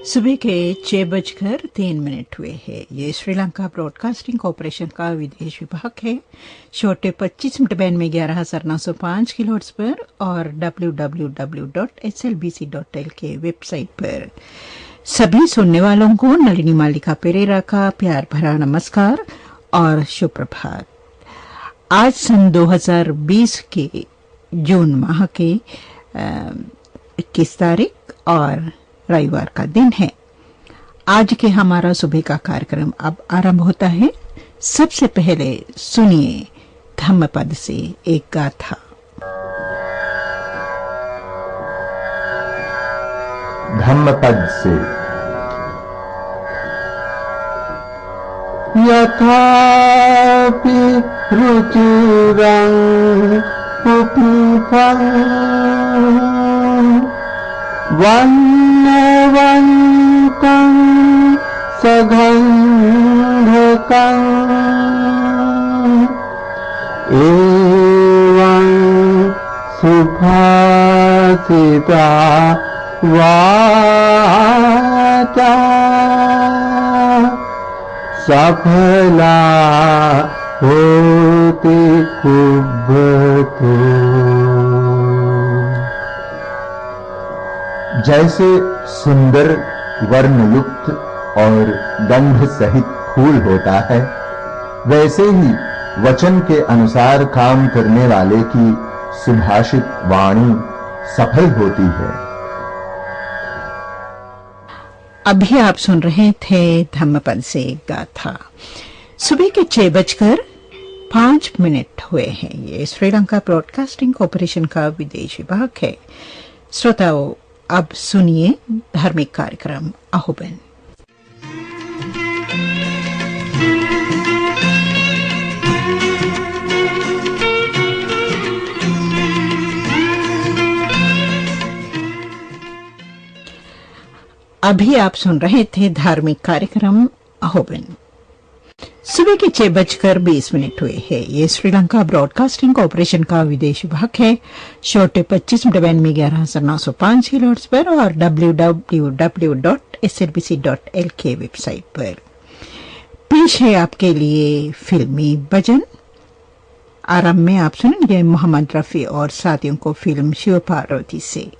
सुबह के 6:03 हुए हैं। ये श्रीलंका ब्रॉडकास्टिंग कॉरपोरेशन का विदेश विभाग है। छोटे 25 मीटर बैंड में 11,905 किलोहर्ट्ज पर और www.slbc.lk के वेबसाइट पर। सभी सुनने वालों को नलिनी मालिका पेरेरा का प्यार भरा नमस्कार और शुभ प्रभात। आज सन 2020 के जून माह के 21 तारीख और रविवार का दिन है। आज के हमारा सुबह का कार्यक्रम अब आरंभ होता है। सबसे पहले सुनिए धम्मपद से एक गाथा। धम्मपद से यथापि रुचिरं उपनिषं वन्यवन्तं सगन्धकं एवं सुभाषिता वाचा सफला होति कुब्बतो। जैसे सुंदर वर्णयुक्त और गंध सहित फूल होता है, वैसे ही वचन के अनुसार काम करने वाले की सुभाषित वाणी सफल होती है। अभी आप सुन रहे थे धम्मपद से गाथा। सुबह के 6:05 हुए हैं। ये श्रीलंका ब्रॉडकास्टिंग कॉरपोरेशन का विदेश विभाग है। श्रोताओं, अब सुनिए धार्मिक कार्यक्रम अहोबन। अभी आप सुन रहे थे धार्मिक कार्यक्रम अहोबन। सुबह के 6:20 हुए हैं। ये श्रीलंका ब्रॉडकास्टिंग कॉरपोरेशन का विदेश विभाग है। छोटे 25 मीटर बैंड में 11,905 किलोहर्ट्ज पर और www.slbc.lk वेबसाइट पर। पेश है आपके लिए फिल्मी भजन। आरंभ में आप सुनेंगे मोहम्मद रफी और साथियों को फिल्म शिव पार्वती से।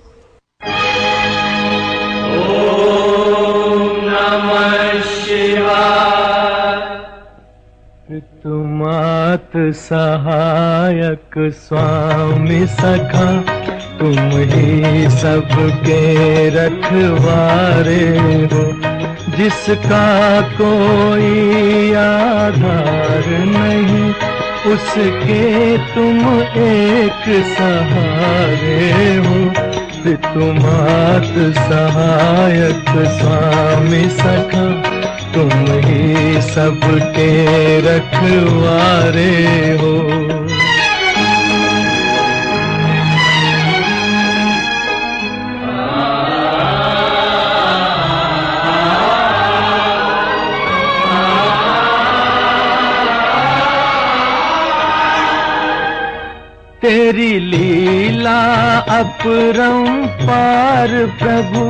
ओम नमः शिवाय। तुमात सहायक स्वामी सखा, तुम ही सबके रखवारे हो। जिसका कोई आधार नहीं, उसके तुम एक सहारे हो। तुमात सहायक स्वामी सखा, तुम ही सबके रखवारे हो। तेरी लीला अपरंपार प्रभु,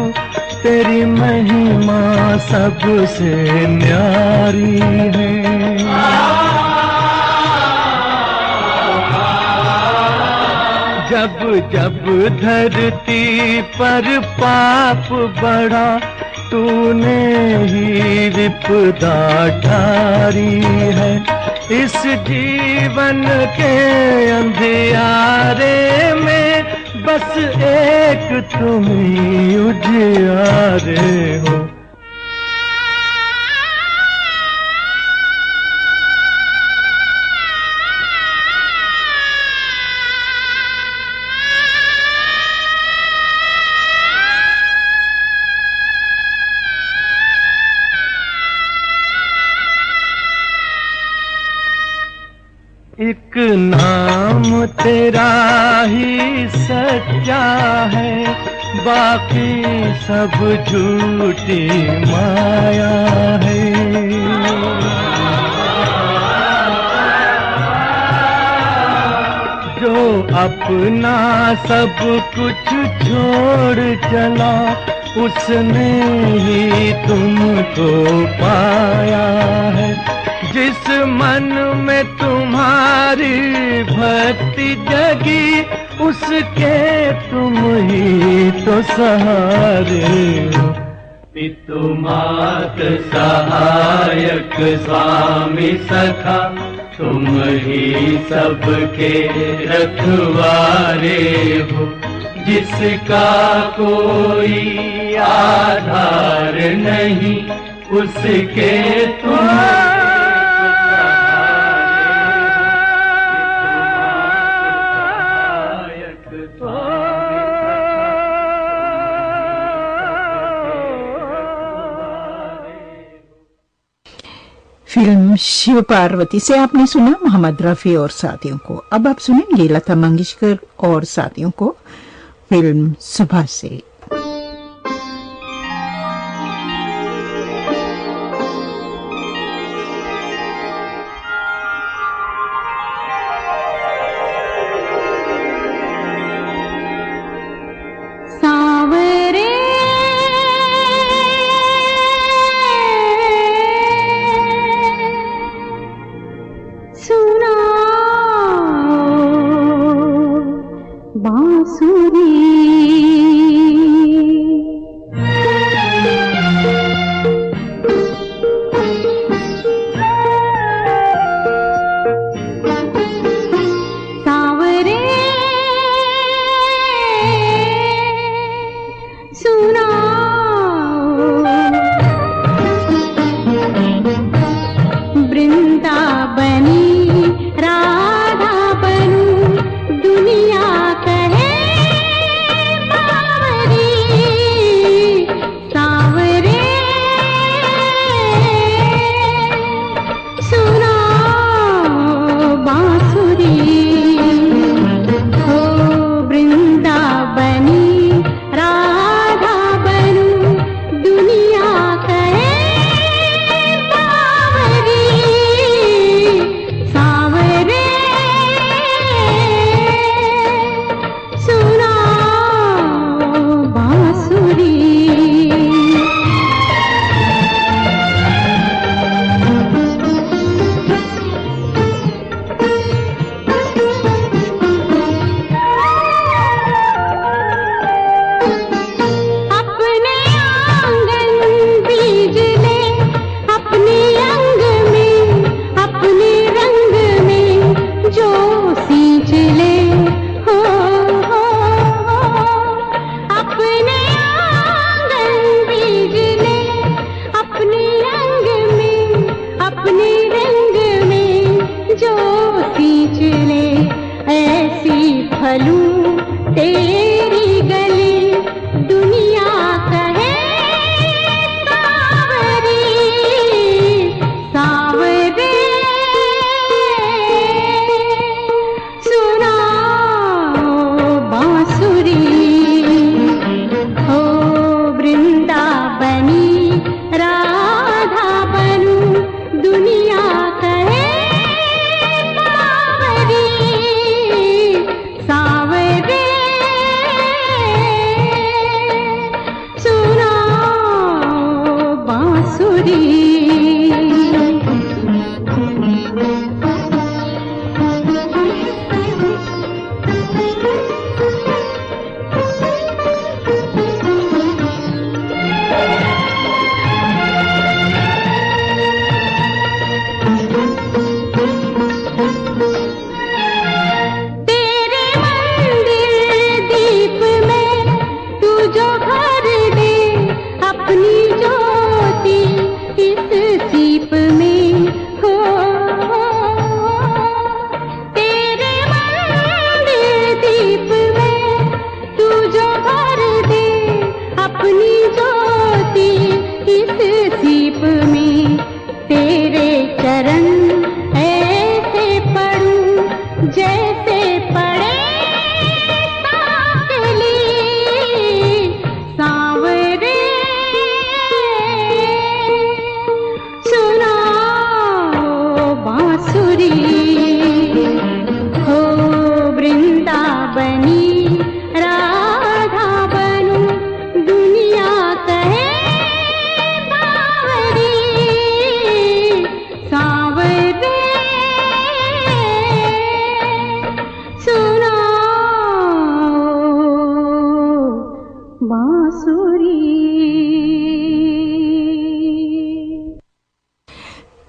तेरी महिमा सबसे न्यारी है। जब जब धरती पर पाप बढ़ा, तूने ही विपदा ठारी है। इस जीवन के अंधियारे में बस एक तुम ही उजियारे हो। एक नाम तेरा ही सच्चा है, बाकी सब झूठी माया है। जो अपना सब कुछ छोड़ चला, उसने ही तुमको पाया है। जिस मन में तुम्हारी भक्ति जगी, उसके तुम ही तो सहारे हो। पितु मात सहायक स्वामी सखा, तुम ही सबके रखवारे हो। जिसका कोई आधार नहीं, उसके तुम फिल्म शिव पार्वती से आपने सुना मोहम्मद रफी और साथियों को। अब आप सुनेंगे लता मंगेशकर और साथियों को फिल्म सुबह से।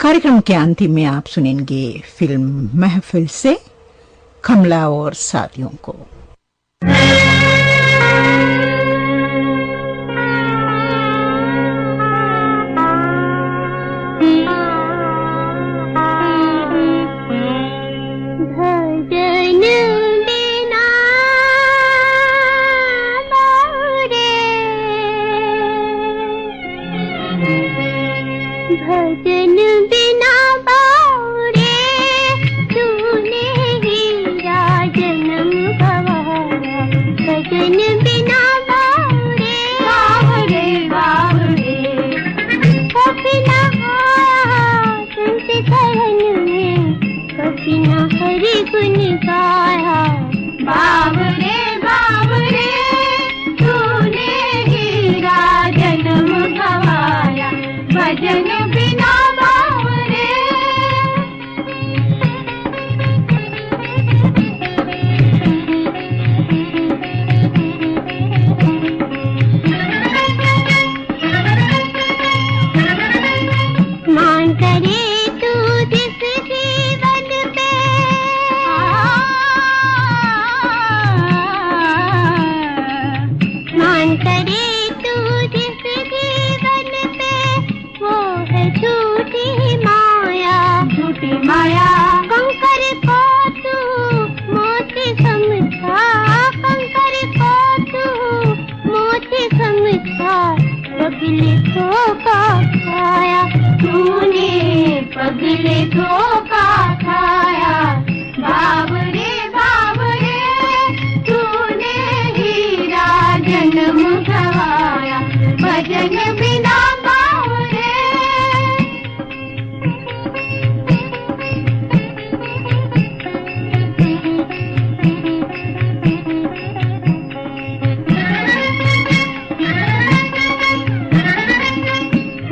कार्यक्रम के अंतिम में आप सुनेंगे फिल्म महफिल से कमला और साथियों को। भजन बिना बावरे तूने हीरा जन्म गवाया, भजन बिना बावरे बावरे बावरे कभी न आया तुमसे शरण में, कभी न हरि गुण गाया, बावरे बावरे तूने हीरा जन्म गवाया, भजन बिना बावरे। मान करे तू जिस जीवन पे, मान करे तू जिस जीवन पे, वो है झूठी माया, झूठी माया। कंकर को तू मोती समझा, कंकर को तू मोती समझा, पगले धोखा खाया तूने, पगले धोखा खाया, बावरे बावरे तूने हीरा जन्म गवाया, भजन बिना बावरे।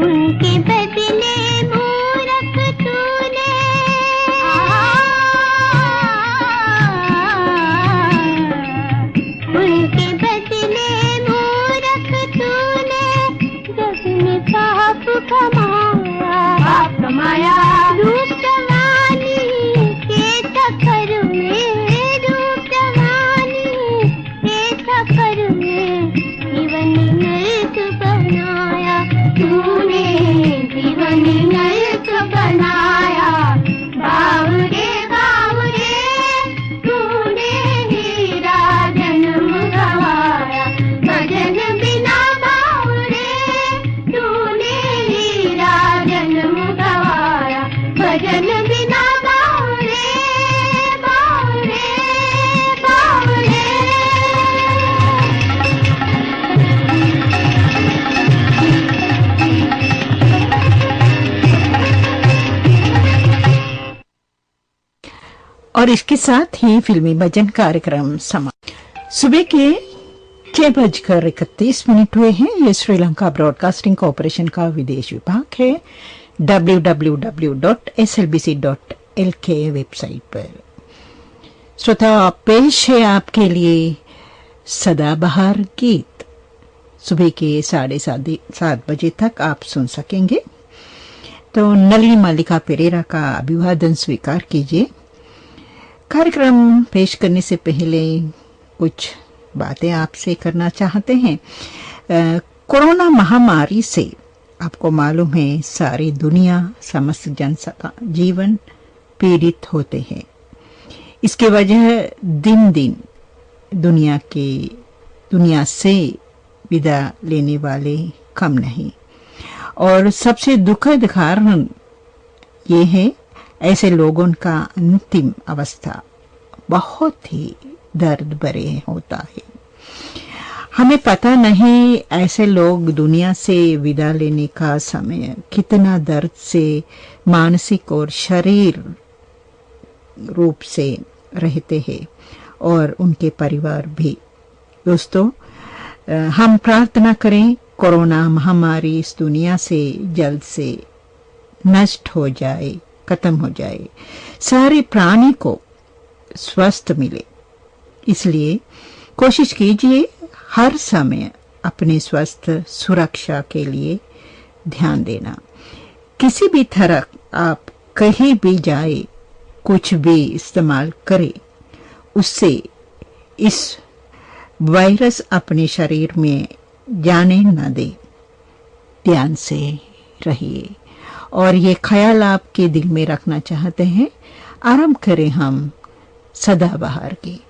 उनके बदले मूरख तूने, उनके बदले मूरख तूने, जग में पाप कमाया, पाप कमाया। रूप जवानी के चक्कर में, रूप जवानी के चक्कर में, जीवन नरक बनाया तूने, जीवन नरक बनाया, बावरे बावरे तूने हीरा जन्म गवाया, भजन बिना बावरे तूने हीरा जन्म गवाया, भजन बिना बावरे बावरे बावरे। और इसके साथ ही फिल्मी भजन कार्यक्रम समाप्त। सुबह के 6:31 हुए हैं। ये श्रीलंका ब्रॉडकास्टिंग कॉरपोरेशन का विदेश विभाग है। www.slbc.lk वेबसाइट पर श्रोता पेश है आपके लिए सदाबहार गीत। सुबह के 7:30 बजे तक आप सुन सकेंगे। तो नलिनी मालिका पेरेरा का अभिवादन स्वीकार कीजिए। कार्यक्रम पेश करने से पहले कुछ बातें आपसे करना चाहते हैं। कोरोना महामारी से आपको मालूम है सारी दुनिया, समस्त जीवन पीड़ित होते हैं। इसके वजह दिन दिन दुनिया से विदा लेने वाले कम नहीं। और सबसे दुखद कारण ये है ऐसे लोगों का अंतिम अवस्था बहुत ही दर्द भरे होता है। हमें पता नहीं ऐसे लोग दुनिया से विदा लेने का समय कितना दर्द से मानसिक और शरीर रूप से रहते हैं, और उनके परिवार भी। दोस्तों, हम प्रार्थना करें कोरोना महामारी इस दुनिया से जल्द से नष्ट हो जाए, खत्म हो जाए, सारे प्राणी को स्वस्थ मिले। इसलिए कोशिश कीजिए हर समय अपने स्वास्थ्य सुरक्षा के लिए ध्यान देना। किसी भी तरह आप कहीं भी जाए, कुछ भी इस्तेमाल करें, उससे इस वायरस अपने शरीर में जाने न दे। ध्यान से रहिए और ये ख्याल आपके दिल में रखना चाहते हैं। आरंभ करें हम सदाबहार गीत।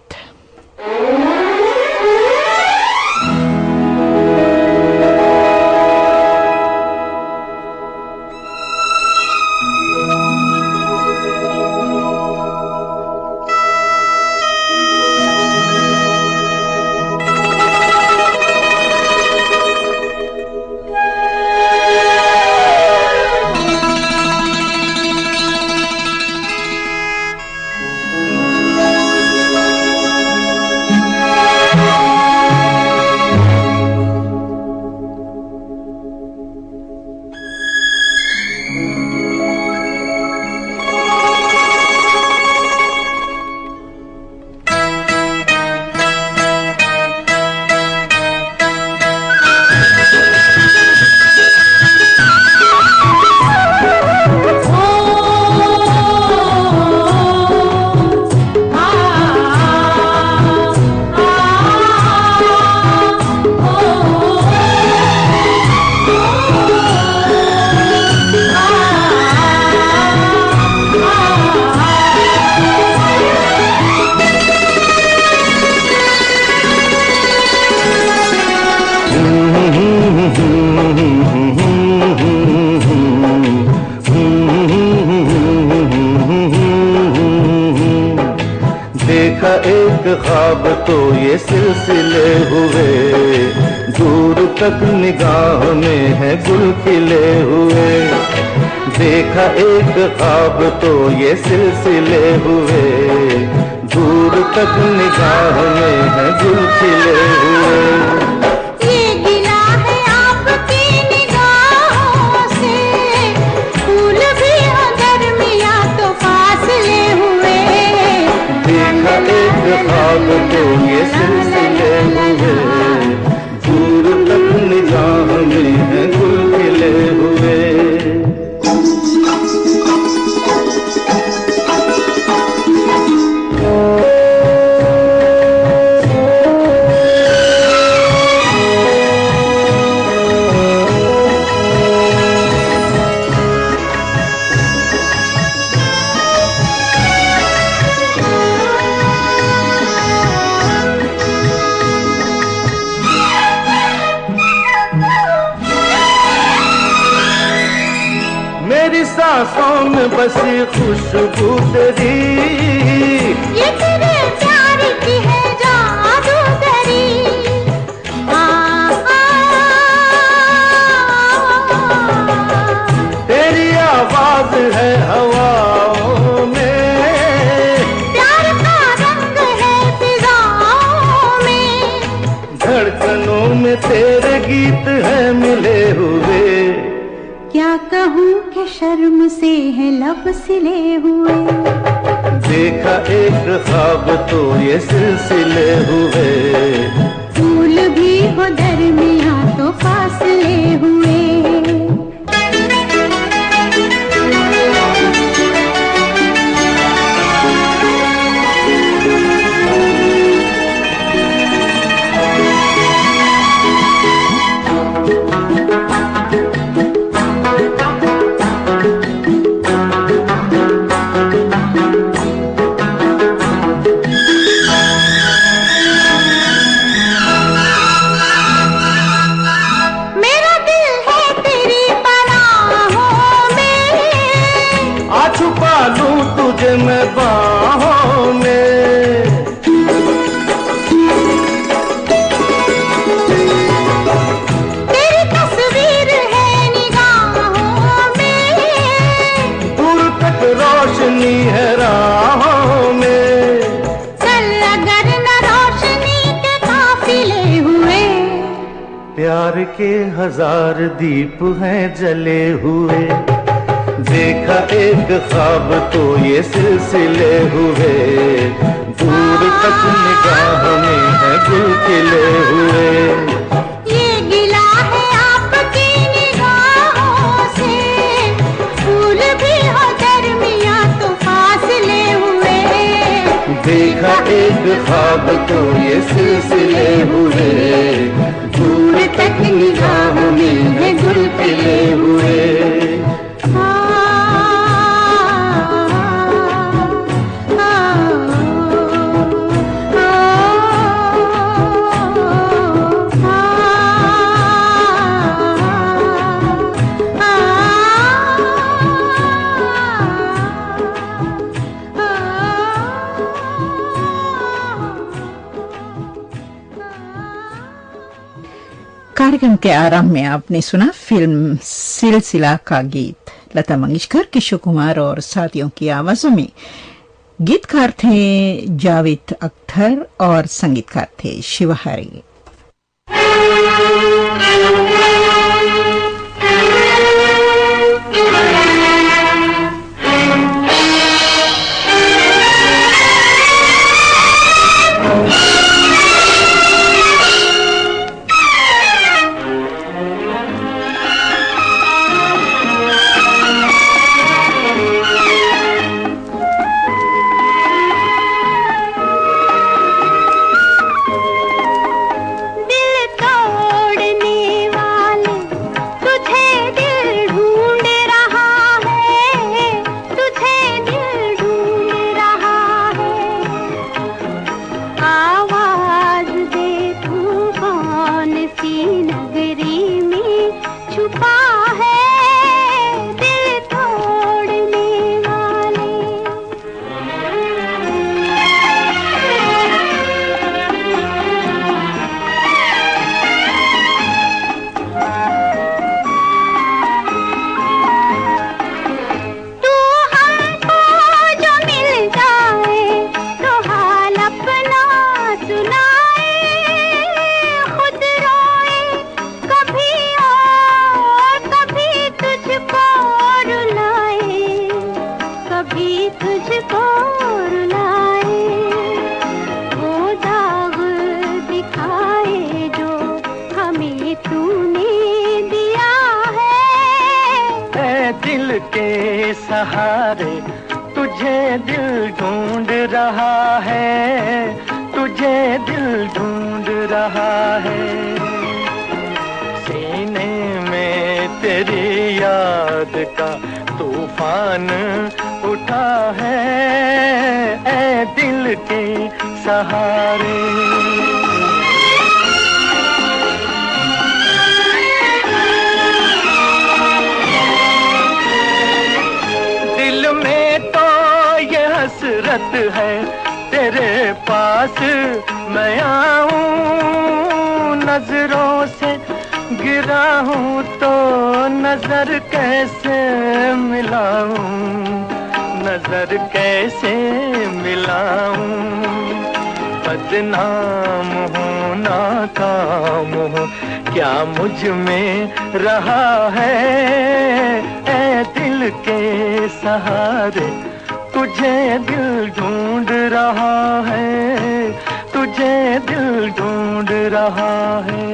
देखा एक ख्वाब तो ये सिलसिले हुए, दूर तक निगाह में है गुल खिले हुए। देखा एक ख्वाब तो ये सिलसिले हुए, दूर तक निगाह में है गुल खिले हुए। ख्वाब तो ये सिलसिले हुए, दूर तक निगाह में है गुल खिले हुए। मेरी सांसों में बसी खुशबू तेरी, ये तेरे प्यार की है जादूगरी। तेरी आवाज है हवाओं में, प्यार का रंग है फिजाओं में, धड़कनों में तेरे गीत है मिले हुए। क्या कहूँ कि शर्म से है लब सिले हुए। देखा एक ख्वाब तो ये सिलसिले हुए, फूल भी हो दरमियां तो फासले हुए। छुपा लूं तुझे मैं बाहों में, तेरी तस्वीर है निगाहों में, दूर तक रोशनी है राहों में। चल अगर न रोशनी के काफिले हुए, प्यार के हजार दीप हैं जले हुए। देखा एक ख्वाब तो ये सिलसिले हुए, दूर तक निगाह में है गुल खिले हुए। ये एक ख्वाब को ये सिलसिले हुए, दूर तक निगाहों में है गुल खिले हुए। कार्यक्रम के आरंभ में आपने सुना फिल्म सिलसिला का गीत। लता मंगेशकर, किशोर कुमार और साथियों की आवाजों में। गीतकार थे जावेद अख्तर और संगीतकार थे शिवहरी। सहारे तुझे दिल ढूंढ रहा है, तुझे दिल ढूंढ रहा है। सीने में तेरी याद का तूफान उठा है, ऐ दिल के सहारे। हसरत है तेरे पास मैं आऊं, नजरों से गिरा हूं तो नजर कैसे मिलाऊं, नजर कैसे मिलाऊं। बदनाम हूं नाकाम हूं क्या मुझ में रहा है, ऐ दिल के सहारे तुझे दिल ढूंढ रहा है, तुझे दिल ढूंढ रहा है।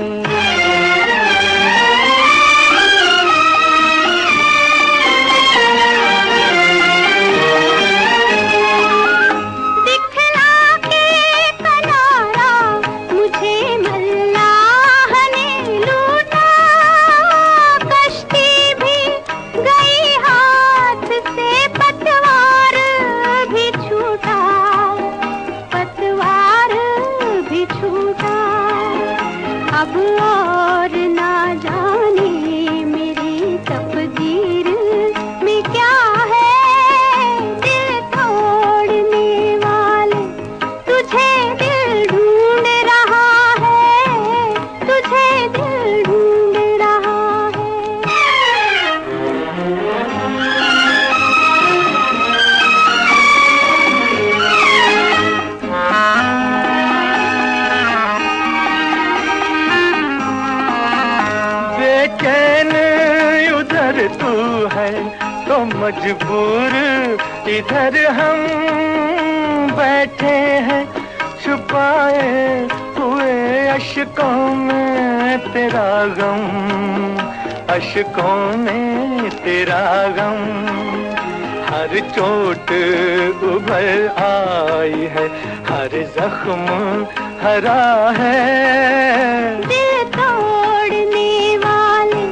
मजबूर इधर हम बैठे हैं, छुपाए हुए अश्कों में तेरा गम, अश्कों में तेरा गम। हर चोट उभर आई है, हर जख्म हरा है। दिल तोड़ने वाले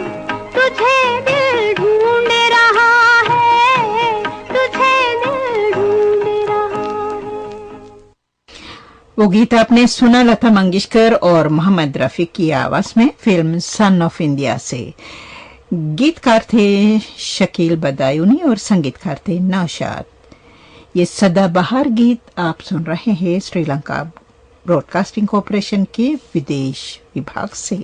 तुझे दिल ढूंढ रहा है, तुझे दिल ढूंढ रहा है। वो गीत आपने सुना लता मंगेशकर और मोहम्मद रफी की आवाज में फिल्म सन ऑफ इंडिया से। गीतकार थे शकील बदायूनी और संगीतकार थे नौशाद। ये सदाबहार गीत आप सुन रहे हैं श्रीलंका ब्रॉडकास्टिंग कॉरपोरेशन के विदेश विभाग से।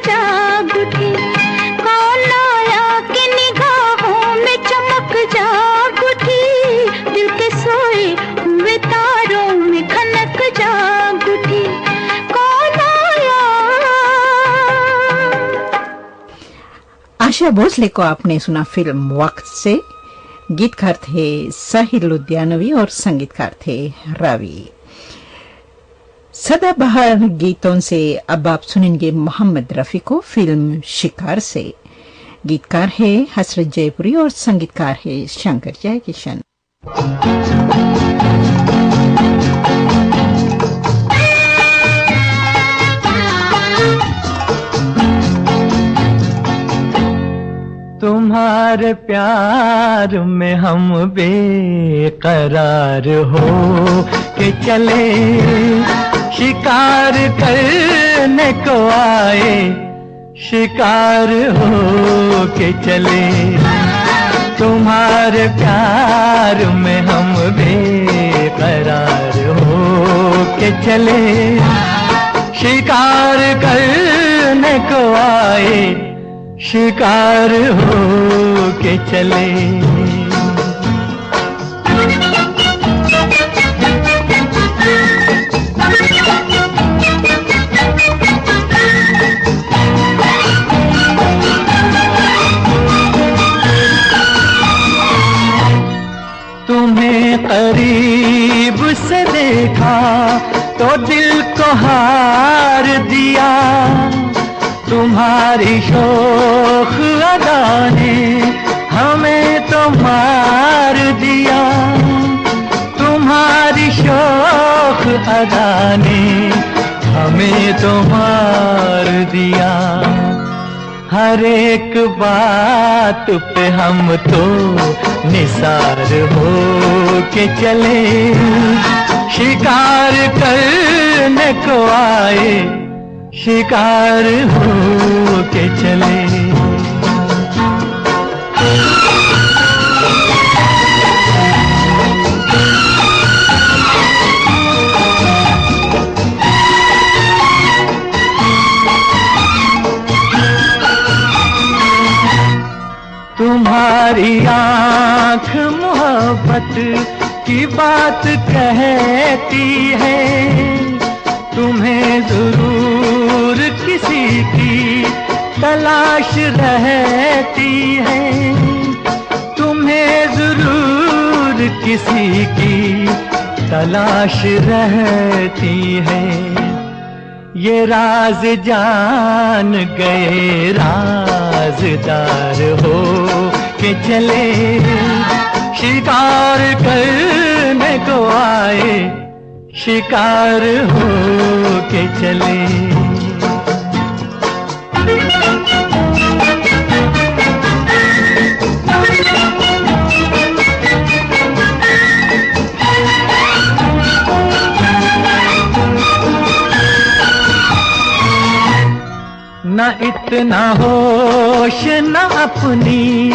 जाग आशा भोसले को आपने सुना फिल्म वक्त से। गीतकार थे साहिर लुधियानवी और संगीतकार थे रावी। सदाबहार गीतों से अब आप सुनेंगे मोहम्मद रफी को फिल्म शिकार से। गीतकार है हसरत जयपुरी और संगीतकार है शंकर जयकिशन। तुम्हारे प्यार में हम बेकरार हो के चले, शिकार करने को आए, शिकार हो के चले। तुम्हारे प्यार में हम बेकरार हो के चले, शिकार करने को आए, शिकार हो के चले। तुम्हें करीब से देखा तो दिल को हार दिया, तुम्हारी शोख अदा ने हमें तो मार दिया, तुम्हारी शोख अदा ने हमें तो मार दिया। हर एक बात पे हम तो निसार हो के चले, शिकार करने को आए, शिकार हो के चले। तुम्हारी आँख मोहब्बत की बात कहती है, तुम्हें जरूर किसी की तलाश रहती है, तुम्हें जरूर किसी की तलाश रहती है। ये राज जान गए राजदार हो के चले, शिकार करने को आए, शिकार हो के चले। न इतना होश न अपनी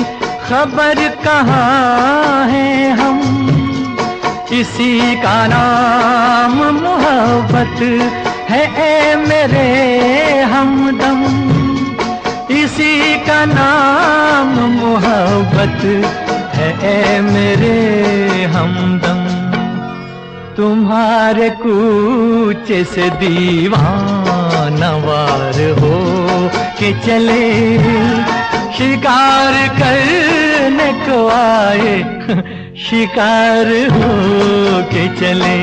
खबर कहाँ है हम, इसी का नाम मोहब्बत है ए मेरे हमदम, इसी का नाम मोहब्बत है ए मेरे हमदम। तुम्हारे कूचे से दीवाना वार हो के चले, शिकार करने को आए, शिकार हो के चले।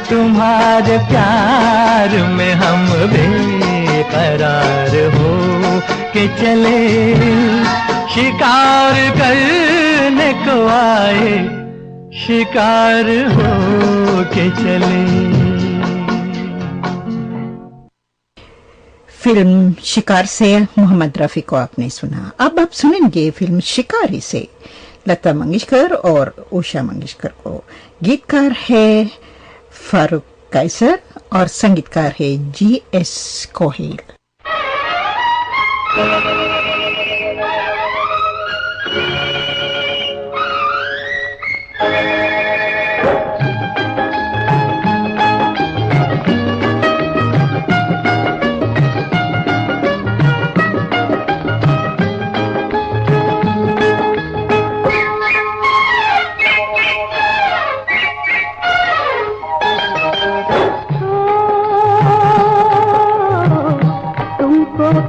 तुम्हारे प्यार में हम बेकरार हो के चले, शिकार करने को आए, शिकार हो के चले। फिल्म शिकार से मोहम्मद रफी को आपने सुना। अब आप सुनेंगे फिल्म शिकारी से लता मंगेशकर और उषा मंगेशकर को। गीतकार है फारूक कैसर और संगीतकार है G.S. कोहेल।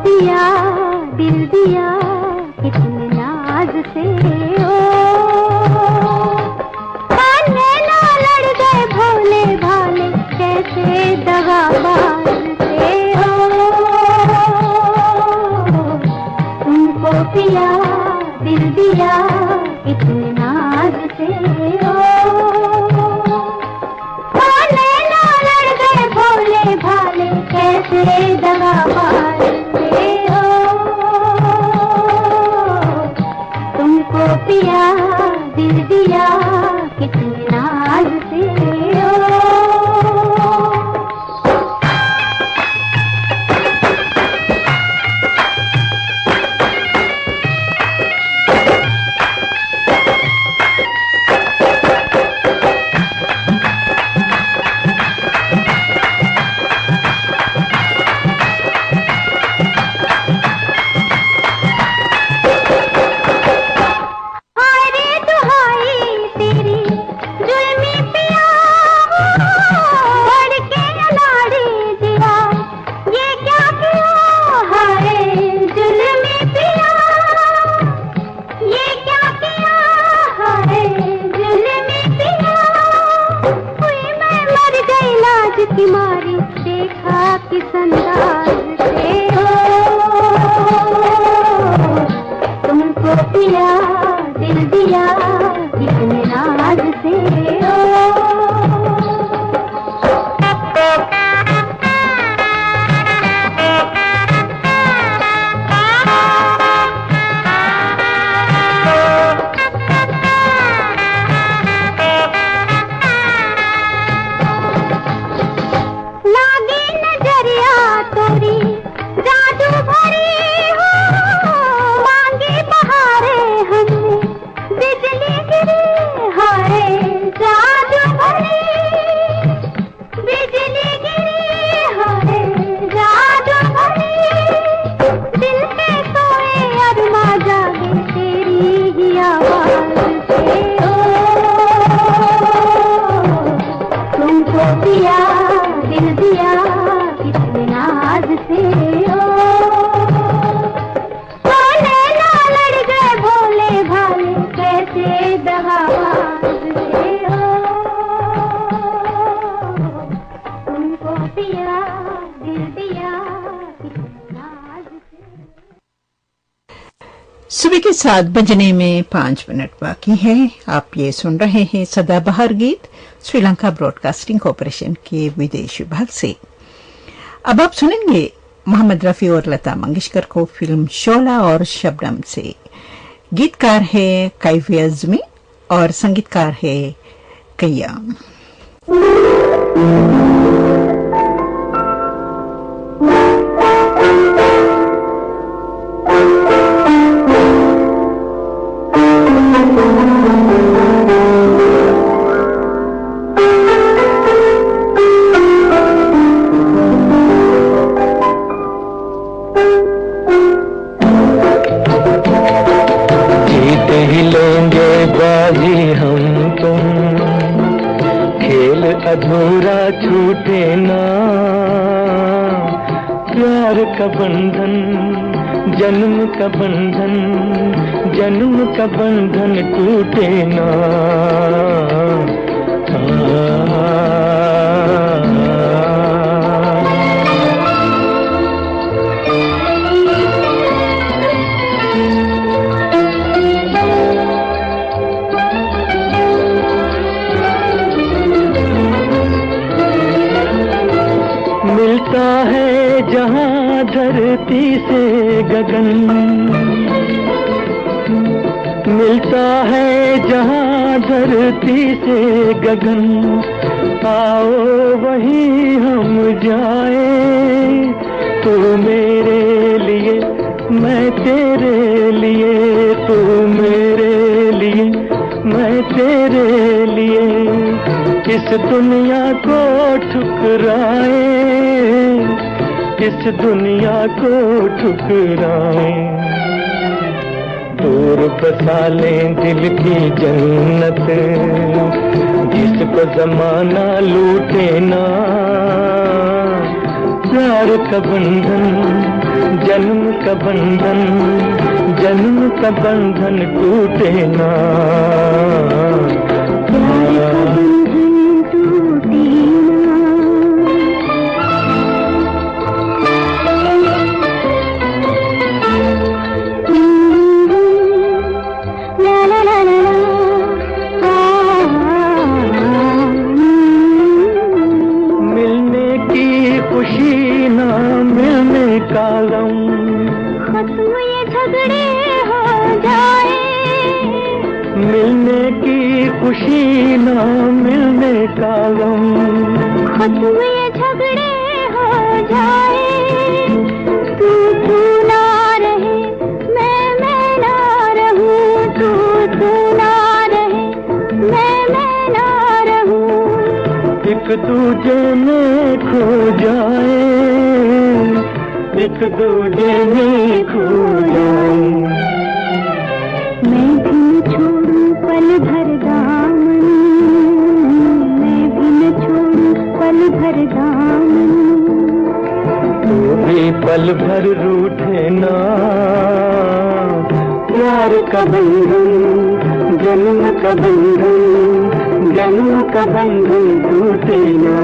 पिया दिल दिया की मारी देखा किस अंदाज से तुमको पिया दिल दिया कितने नाज से सुबह के 7 बजने में 5 मिनट बाकी है। आप ये सुन रहे हैं सदाबहार गीत श्रीलंका ब्रॉडकास्टिंग कॉरपोरेशन के विदेश विभाग से। अब आप सुनेंगे मोहम्मद रफी और लता मंगेशकर को फिल्म शोला और शबनम से। गीतकार है कैफी अज़मी और संगीतकार है कय्याम। अधूरा छूटे ना प्यार का बंधन, जन्म का बंधन, जन्म का बंधन टूटे ना। मिलता है जहां धरती से गगन, मिलता है जहां धरती से गगन, आओ वहीं हम जाए, तू मेरे लिए मैं तेरे लिए, तू मेरे लिए मैं तेरे लिए, इस दुनिया को ठुकराए, इस दुनिया को ठुकराए, दूर बसा लें दिल की जन्नत, जिसको जमाना लूटे ना, प्यार का बंधन, जन्म का बंधन, जन्म का बंधन टूटे ना। खुशी ना मिलने का गम, खत्म ये झगड़े हो जाए, तू ना रहे मैं ना रहूं, तू ना रहे मैं ना रहूं, एक दूजे में खो जाए, एक दूजे में खो जाए, मैं भी छोड़ूं पल भर दामन, मैं भी न छोड़ूं पल भर दामन, तू भी पल भर रूठे ना, प्यार का बंधन, जन्म का बंधन, जन्म का बंधन टूटे ना।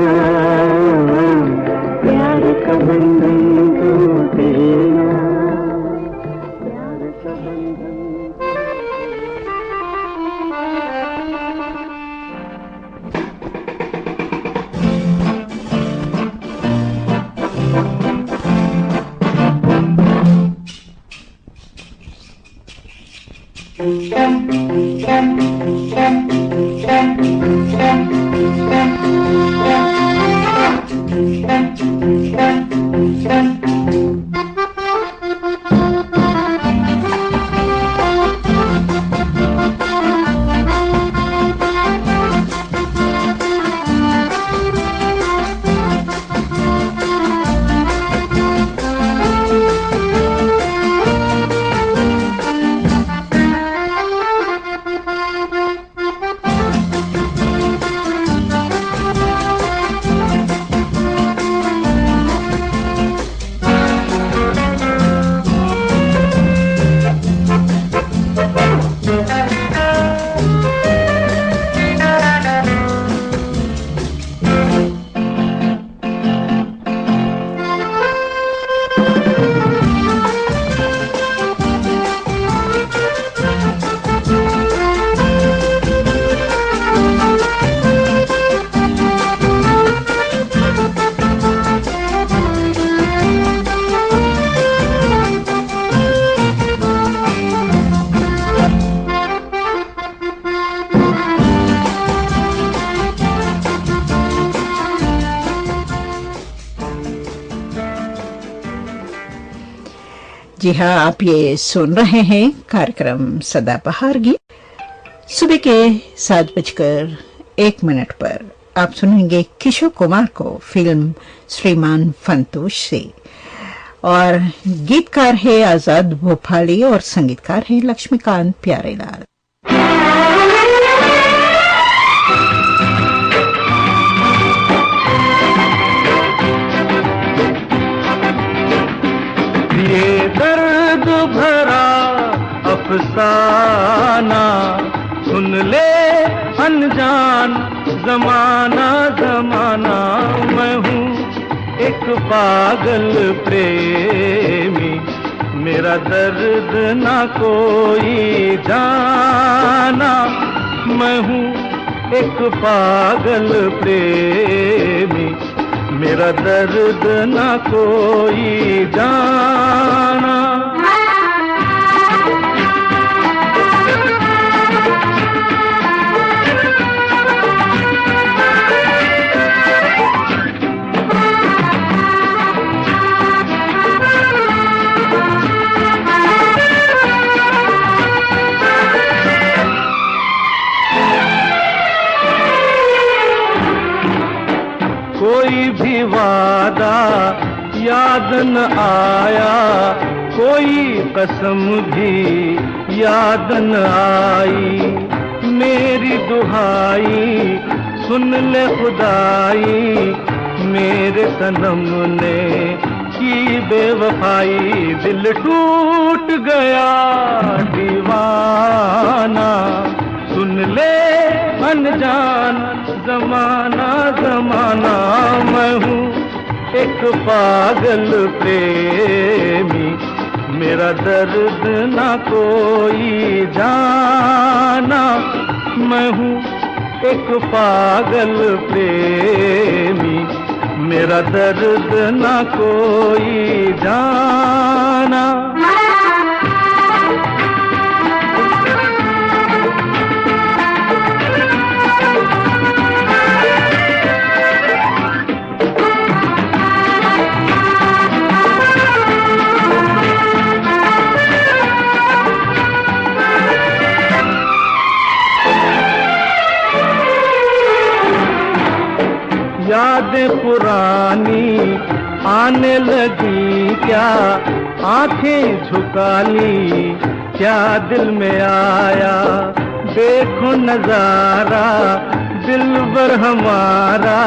जी हाँ, आप ये सुन रहे हैं कार्यक्रम सदाबहार गीत। सुबह के 7:01 पर आप सुनेंगे किशोर कुमार को फिल्म श्रीमान फंतोष से, और गीतकार है आजाद भोपाली और संगीतकार है लक्ष्मीकांत प्यारेलाल। ये दर्द भरा अफसाना सुन ले अनजान जमाना जमाना, मैं हूँ एक पागल प्रेमी, मेरा दर्द ना कोई जाना। मैं हूँ एक पागल प्रेमी, मेरा दर्द ना कोई जाना। कोई भी वादा याद न आया, कोई कसम भी याद न आई। मेरी दुहाई सुन ले खुदाई, मेरे सनम ने की बेवफाई। दिल टूट गया दीवाना, सुन ले अनजान जमाना जमाना। मैं हूँ एक पागल प्रेमी, मेरा दर्द ना कोई जाना। मैं हूँ एक पागल प्रेमी, मेरा दर्द ना कोई जाना। यादें पुरानी आने लगी क्या, आंखें झुका ली क्या दिल में आया। देखो नजारा दिलबर हमारा,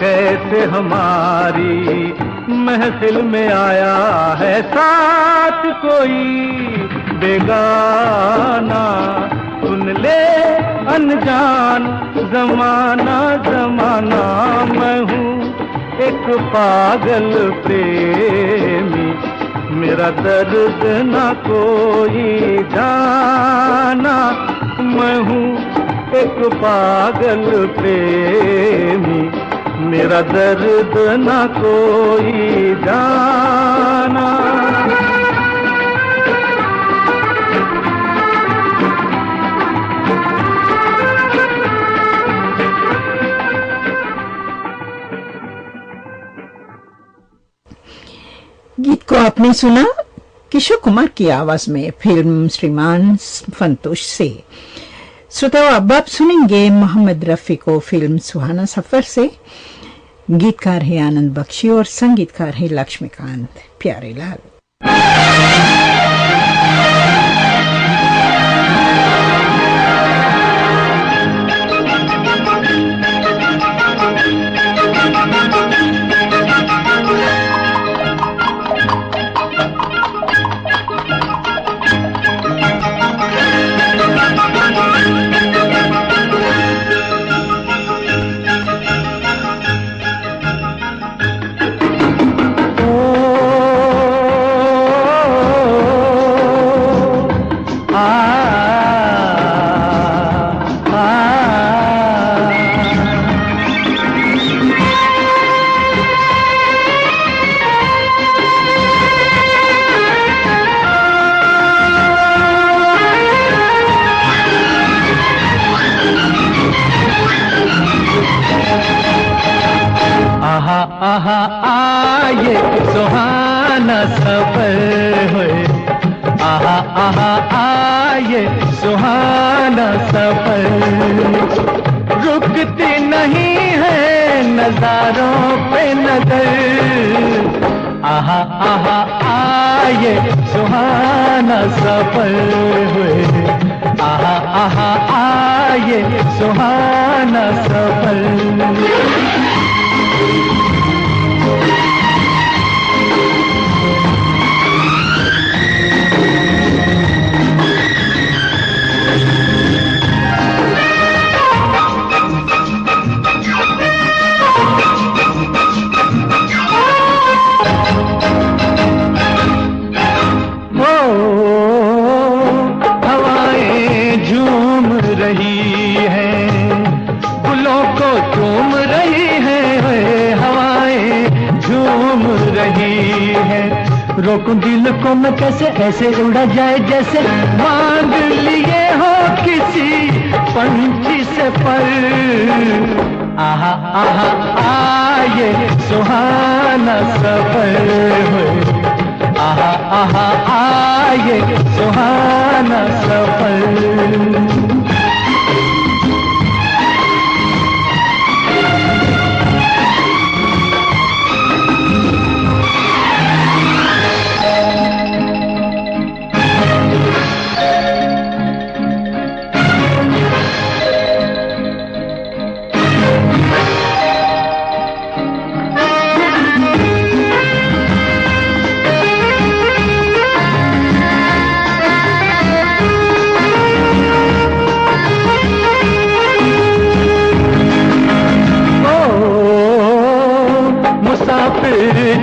कैसे हमारी महफिल में आया है साथ कोई बेगाना। सुन ले अनजान जमाना जमाना, मैं हूँ एक पागल प्रेमी, मेरा दर्द ना कोई जाना। मैं हूँ एक पागल प्रेमी, मेरा दर्द ना कोई जाना। गीत को आपने सुना किशोर कुमार की आवाज में फिल्म श्रीमान फंतोष से। श्रोताओं, अब आप सुनेंगे मोहम्मद रफी को फिल्म सुहाना सफर से। गीतकार है आनंद बख्शी और संगीतकार है लक्ष्मीकांत प्यारेलाल। आहा आहा आये सुहाना सफर होए, आहा आहा आये सुहाना सफर, रुकती नहीं है नजारों पे नजर, आहा आहा आये सुहाना सफर हुए, आहा आहा आये सुहाना सफर। रोकूं दिल को मैं कैसे, ऐसे उड़ा जाए जैसे मांग लिए हो किसी पंछी से पर, आहा आहा आये सुहाना सफर हुए, आहा आहा आये सुहाना सफर।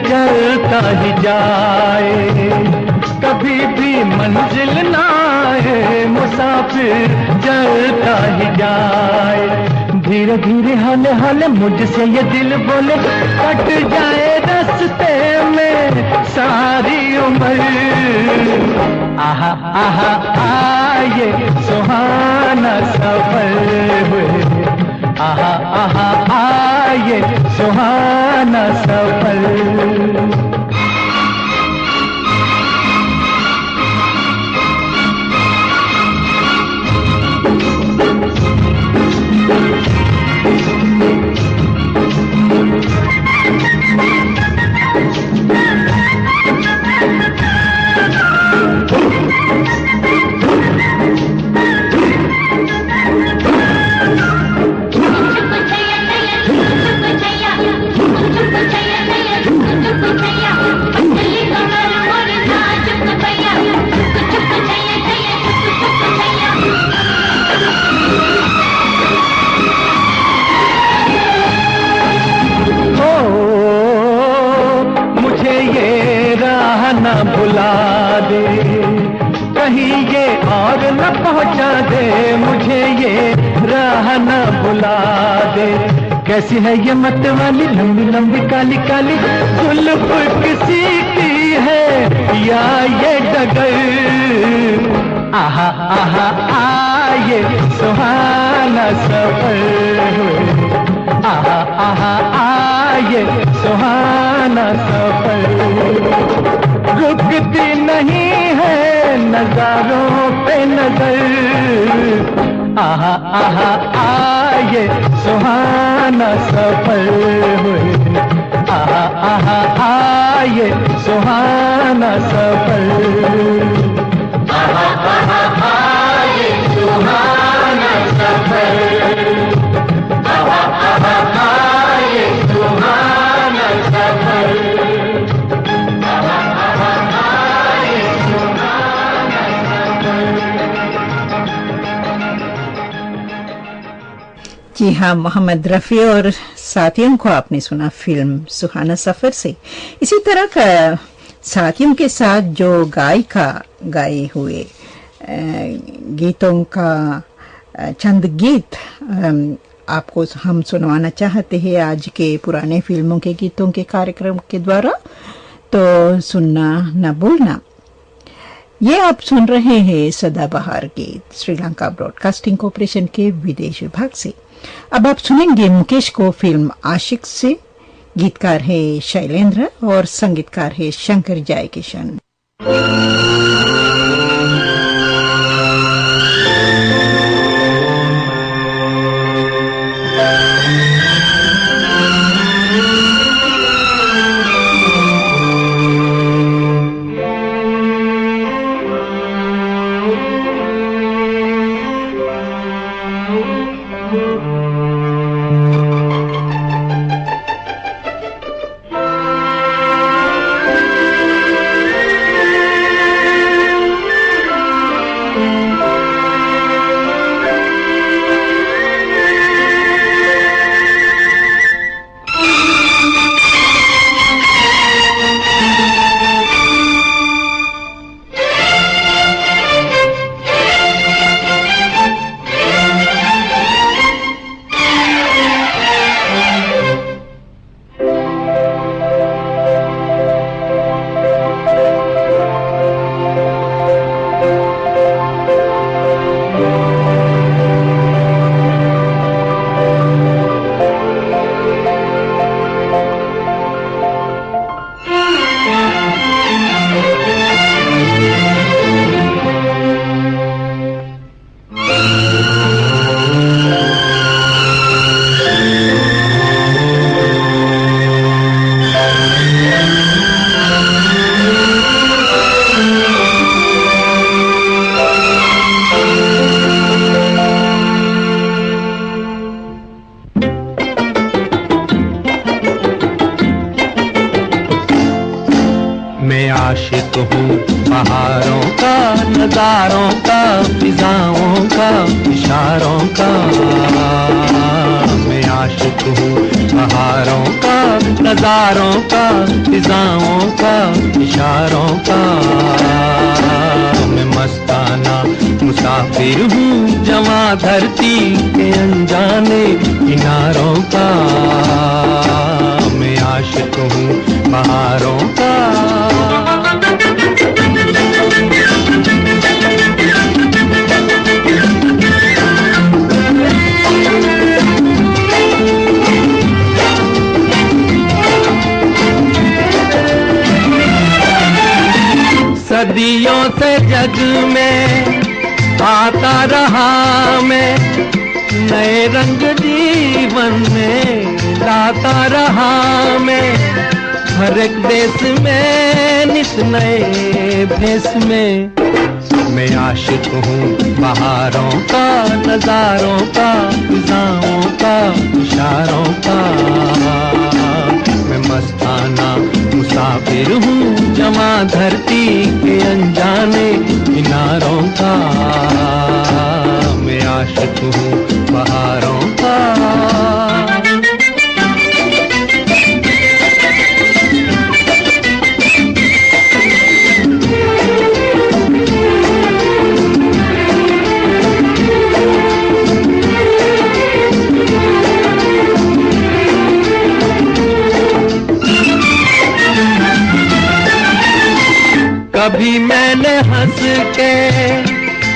चलता ही जाए कभी भी मंजिल ना आए, मुसाफिर चलता ही जाए, धीरे धीरे हाले हाले मुझसे ये दिल बोले, कट जाए रास्ते में सारी उम्र, आहा आहा आये सुहाना सफर हुए, आहा आहा आये सुहाना सफर। भुला दे कहीं ये और न पहुंचा दे, मुझे ये राह न भुला दे, कैसी है ये मत वाली लंबी लंबी काली काली जुल्फ किसी की है या ये डगर, आहा आहा आये सुहाना सफर हुए, आहा आहा आये सुहाना सफर, रुकती नहीं है नजारों पे नजर, आहा आहा आये सुहाना सफर हुए, आहा आहा आये सुहाना सफर, आहा आहा आये सुहाना सफर, आहा आहा आये सुहाना सफर। जी हाँ, मोहम्मद रफ़ी और साथियों को आपने सुना फिल्म सुहाना सफर से। इसी तरह का साथियों के साथ जो गायिका गाए हुए गीतों का चंद गीत आपको हम सुनवाना चाहते हैं आज के पुराने फिल्मों के गीतों के कार्यक्रम के द्वारा, तो सुनना न भूलना। ये आप सुन रहे हैं सदाबहार गीत श्रीलंका ब्रॉडकास्टिंग कॉर्पोरेशन के विदेश विभाग से। अब आप सुनेंगे मुकेश को फिल्म आशिक से गीतकार है शैलेंद्र और संगीतकार है शंकर जयकिशन। आशिक हूँ बहारों का, नजारों का, फिजाओं का, इशारों का। मैं आशिक हूँ बहारों का, नजारों का, फिजाओं का, इशारों का। मैं मस्ताना मुसाफिर हूँ जवां धरती के अनजाने किनारों का। मैं आशिक हूँ बहारों का। सदियों से जग में आता रहा मैं, नए रंग जीवन में लाता रहा मैं। हर एक देश में नित नए भेष में। मैं आशिक हूँ बहारों का, नजारों का, फिजाओं का, इशारों का। मैं मस्ताना मुसाफिर हूँ जवां धरती के अनजाने किनारों का। मैं आशिक हूँ बहारों का। कभी मैंने हंस के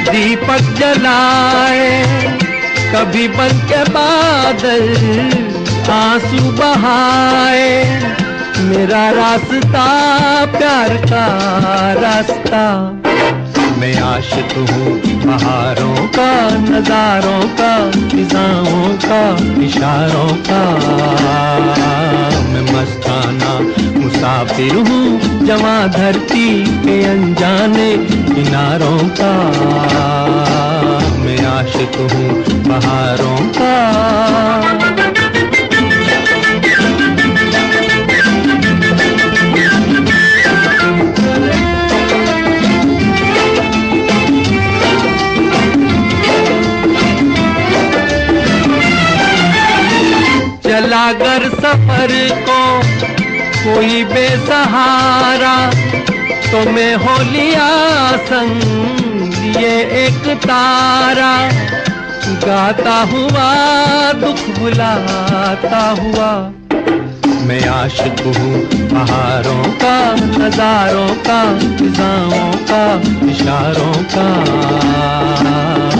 दीपक जलाए, कभी बन के बादल आंसू बहाए। मेरा रास्ता प्यार का रास्ता। मैं आशिक हूँ बहारों का, नजारों का, फिजाओं का, इशारों का। मैं मस्ताना मुसाफिर हूँ जवां धरती के अनजाने किनारों का। मैं आशिक हूँ बहारों का। चला अगर सफर को कोई बेसहारा, तो मैं हो लिया संग ये एक तारा। गाता हुआ दुख बुलाता हुआ। मैं आशिक हूँ बहारों का, नजारों का, फिजाओं का, इशारों का।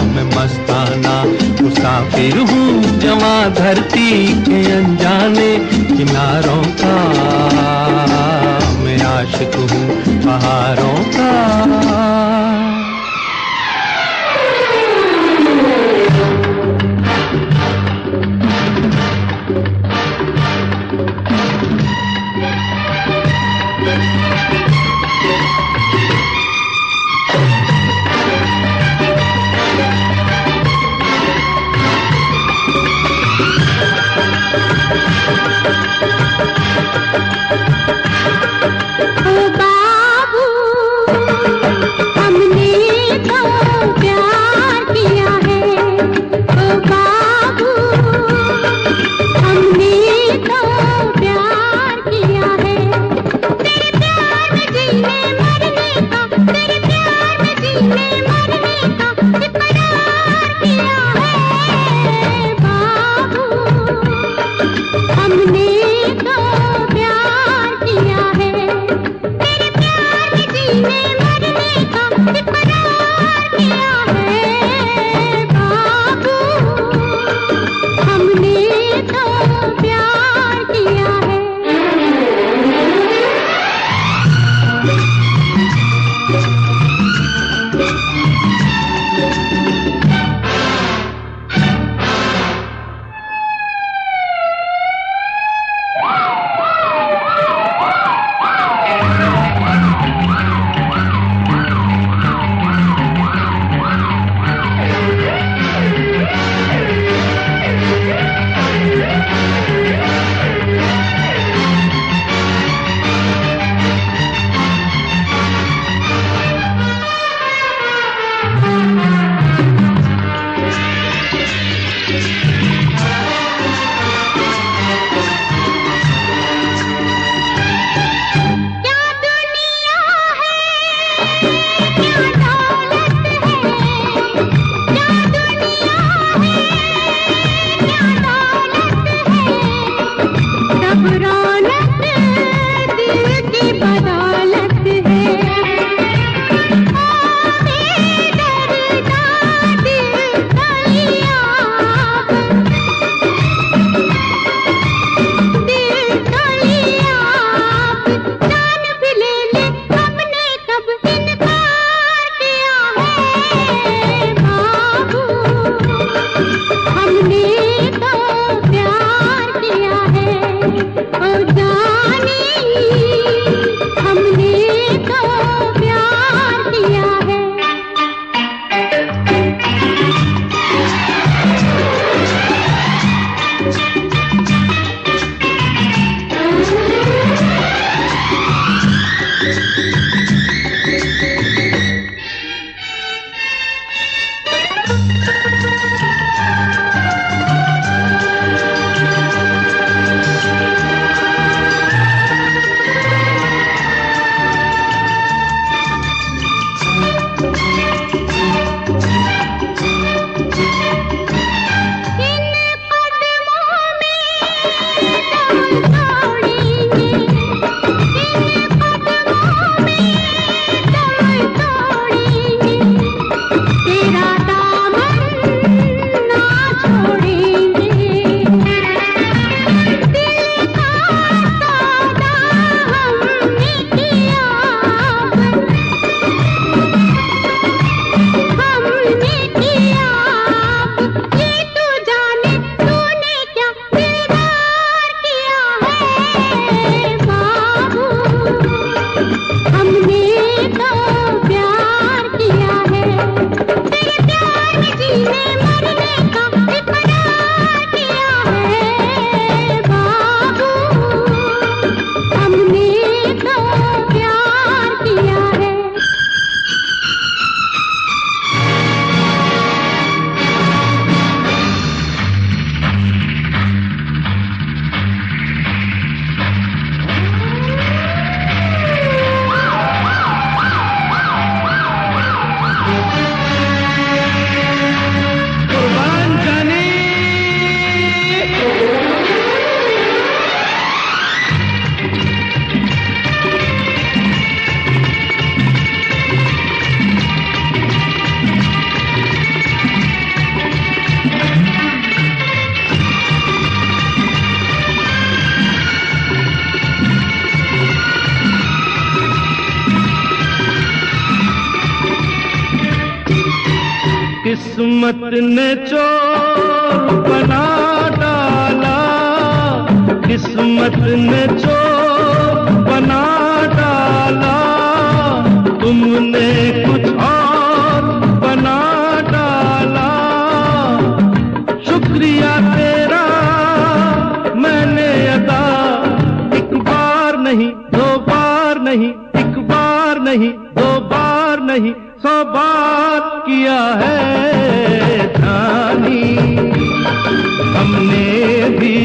मैं मस्ताना मुसाफिर हूँ जमा धरती के अनजाने किनारों का, मैं आशिक हूँ पहाड़ों का। हमने तो प्यार किस्मत ने चोर बना डाला, किस्मत ने चोर बना डाला, तुमने कुछ और बना डाला। शुक्रिया तेरा मैंने अदा एक बार नहीं, दो बार नहीं, एक बार नहीं, दो बार नहीं, 100 बार किया है जानी। हमने भी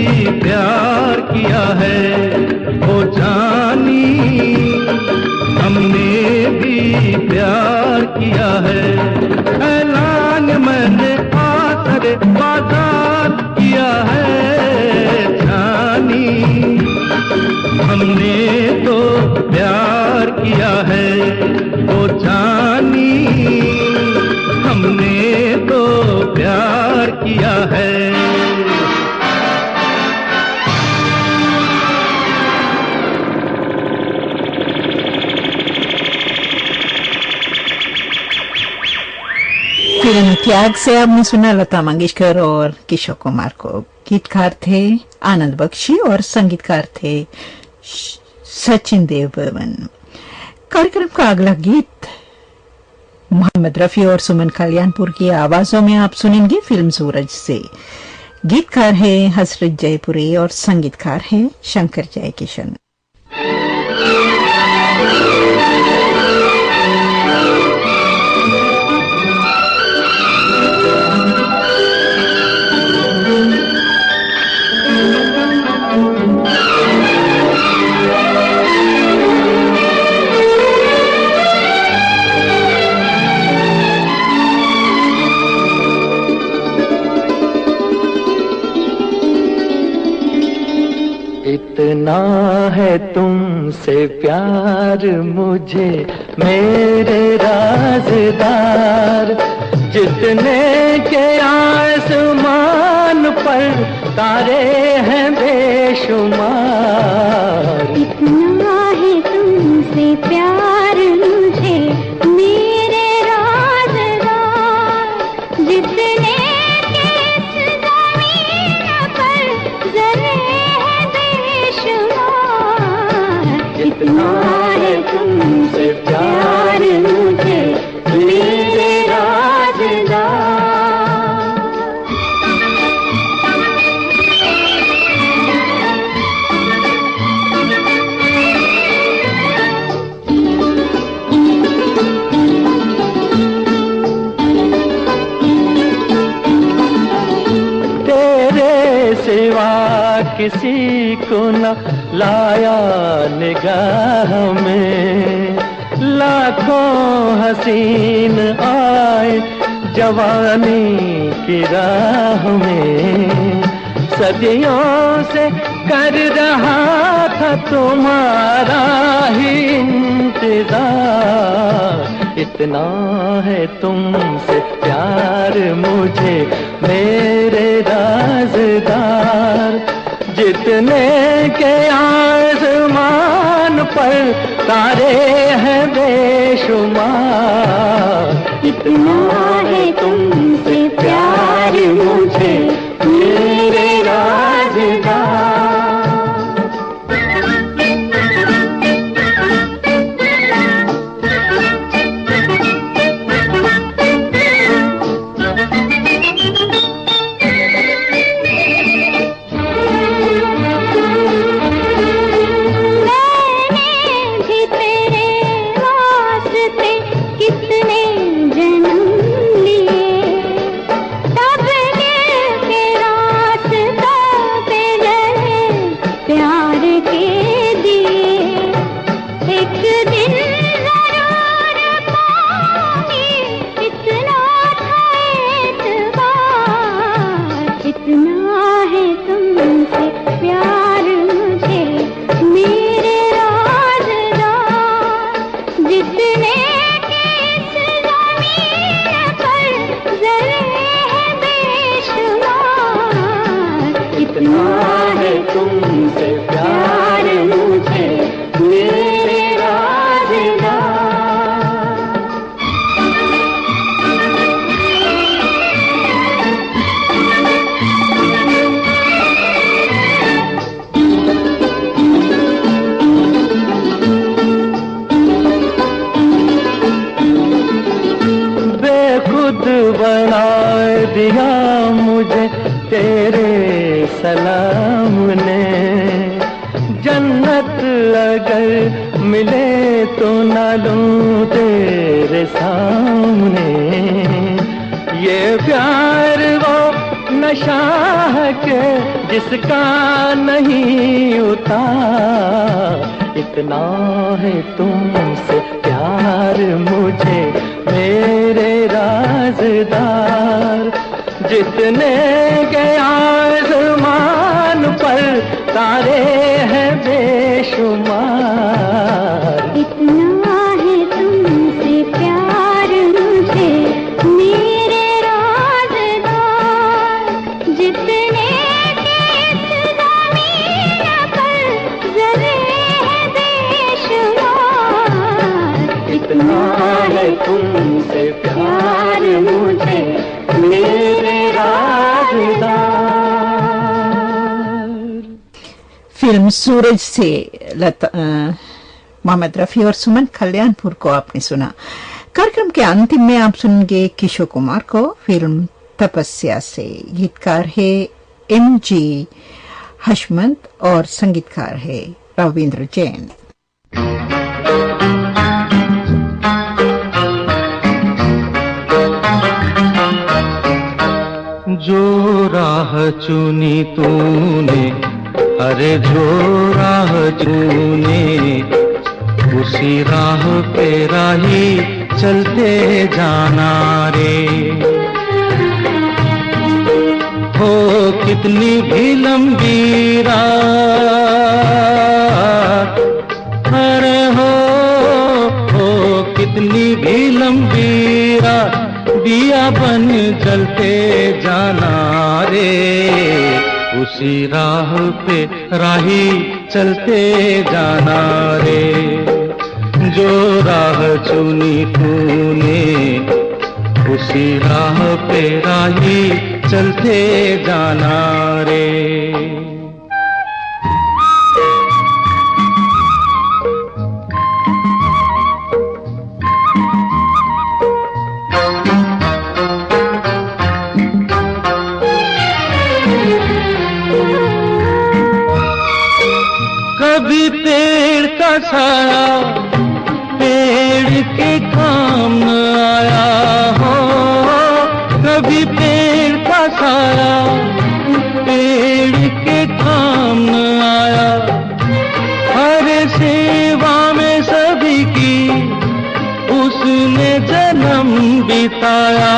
प्यार किया है ओ जानी, हमने भी प्यार किया है। ऐलान मैंने आसरे बाजार किया है जानी, हमने तो प्यार किया है ओ जानी, हमने तो प्यार किया है। फिल्म त्याग से आपने सुना लता मंगेशकर और किशोर कुमार को। गीतकार थे आनंद बख्शी और संगीतकार थे सचिन देव बर्मन। कार्यक्रम का अगला गीत मोहम्मद रफी और सुमन कल्याणपुर की आवाजों में आप सुनेंगे फिल्म सूरज से। गीतकार है हसरत जयपुरी और संगीतकार है शंकर जयकिशन। इतना है तुमसे प्यार मुझे मेरे राज़दार, जितने के आसमान पर तारे हैं बेशुमार। इतना है तुमसे प्यार मुझे मेरे राज़दार, जितने के इस ज़मीन पर ज़रे इतना है तुमसे प्यार मुझे मेरे राज़दार। तेरे सिवा किसी को न लाया निगाह में, लाखों हसीन आए जवानी की राह में। सदियों से कर रहा था तुम्हारा ही इंतजार, इतना है तुमसे प्यार मुझे मेरे राज़दार, जितने के आसमान पर तारे हैं बेशुमार। इतना है तुमसे प्यार मुझे मेरे राज़दार। कितने जन्म लिए तब के सलाम ने, जन्नत अगर मिले तो ना लूं तेरे सामने। ये प्यार वो नशा है के जिसका नहीं उतार, इतना है तुमसे प्यार मुझे मेरे राज़दार। जितने के आसमान पर तारे हैं बेशुमार, इतना है तुमसे प्यार मुझे मेरे राज़दार। जितने के इस ज़मीन पर ज़रे हैं बेशुमार, इतना है तुमसे प्यार मुझे मेरे राज़दार। फिल्म सूरज से मोहम्मद रफी और सुमन कल्याणपुर को आपने सुना। कार्यक्रम के अंतिम में आप सुनेंगे किशोर कुमार को फिल्म तपस्या से। गीतकार है MG हशमत और संगीतकार है रविंद्र जैन। जो राह चुनी तूने, अरे जो राह चुने, उसी राह पे राही चलते जाना रे। हो कितनी भी लंबी रात, अरे हो कितनी भी लंबी रात, दिया बन जलते जाना रे। उसी राह पे राही चलते जाना रे। जो राह चुनी तूने, उसी राह पे राही चलते जाना रे। कभी पेड़ का साया पेड़ के काम न आया हो, कभी पेड़ का साया पेड़ के काम न आया। हर सेवा में सभी की उसने जन्म बिताया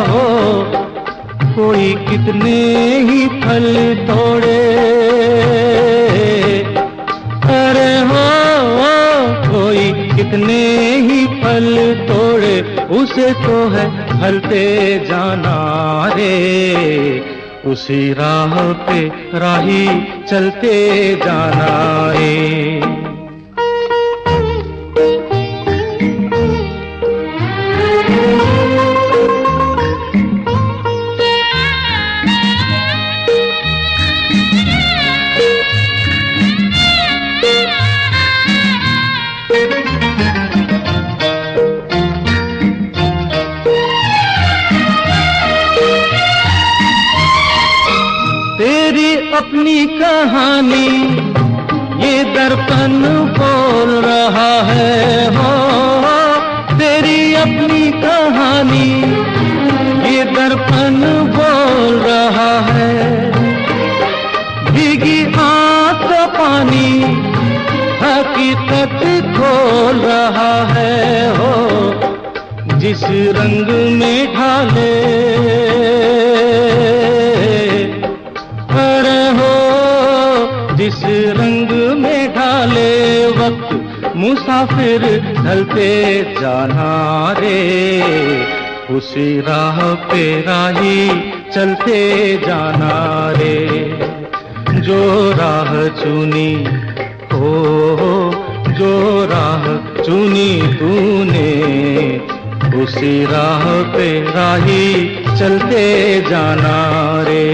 हो। कोई कितने ही फल तोड़े, अरे हो कोई कितने ही फल तोड़े, उसे तो है फलते जाना रे। उसी राह पे राही चलते जाना रे। अपनी कहानी ये दर्पण बोल रहा है हो, तेरी अपनी कहानी ये दर्पण बोल रहा है। भीगी आँख का पानी हकीकत खोल रहा है हो। जिस रंग में ढाले जिस रंग में ढाले वक्त मुसाफिर ढलते जाना रे। उसी राह पे राही चलते जाना रे। जो राह चुनी हो, जो राह चुनी तूने, उसी राह पे राही चलते जाना रे।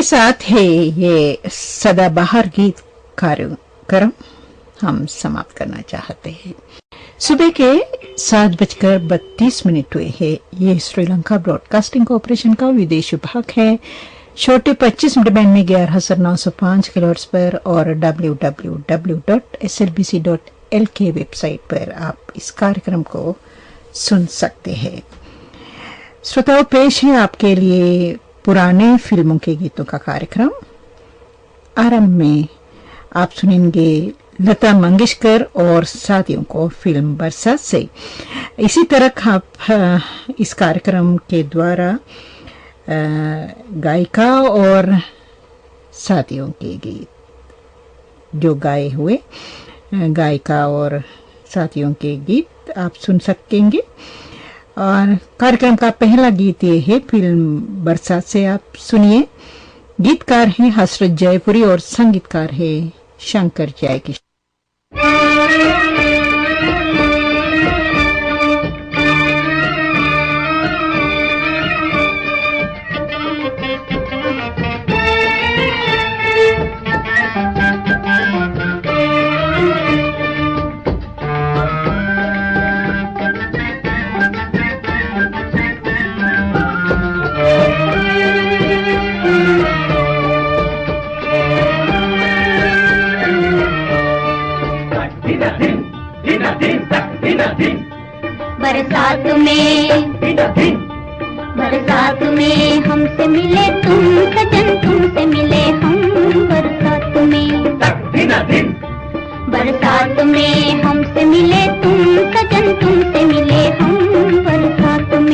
साथ है ये सदाबहार गीत कार्यक्रम हम समाप्त करना चाहते हैं। सुबह के 7:32 हुए हैं। ये श्रीलंका ब्रॉडकास्टिंग कॉर्पोरेशन का विदेश विभाग है। छोटे 25 मीटर बैंड में 11,905 किलोहर्ट्ज पर और www.slbc.lk वेबसाइट पर आप इस कार्यक्रम को सुन सकते हैं। श्रोताओं, पेश है आपके लिए पुराने फिल्मों के गीतों का कार्यक्रम। आरंभ में आप सुनेंगे लता मंगेशकर और साथियों को फिल्म बरसात से। इसी तरह आप इस कार्यक्रम के द्वारा गायिका और साथियों के गीत जो गाए हुए गायिका और साथियों के गीत आप सुन सकेंगे। और कार्यक्रम का पहला गीत ये है फिल्म बरसात से। आप सुनिए। गीतकार हैं हसरत जयपुरी और संगीतकार है शंकर जयकिशन। बरसात में हमसे मिले तुम सजन, तुमसे मिले हम बरसात में। बरसात में हमसे मिले तुम सजन, तुमसे मिले हम बरसात में।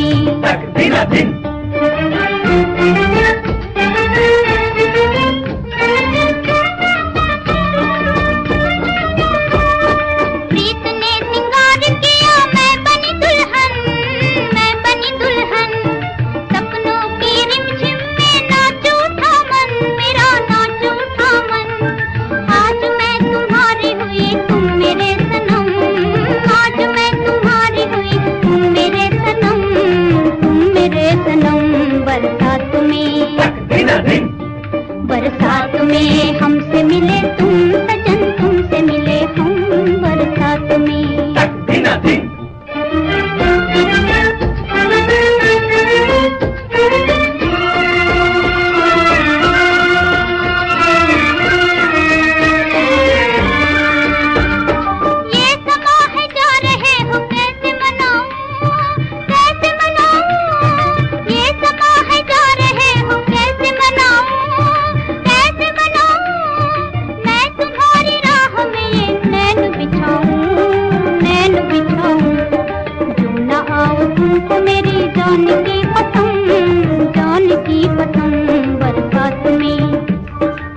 बरसात में हमसे मिले तुम सजन, तुमसे मिले हम बरसात में।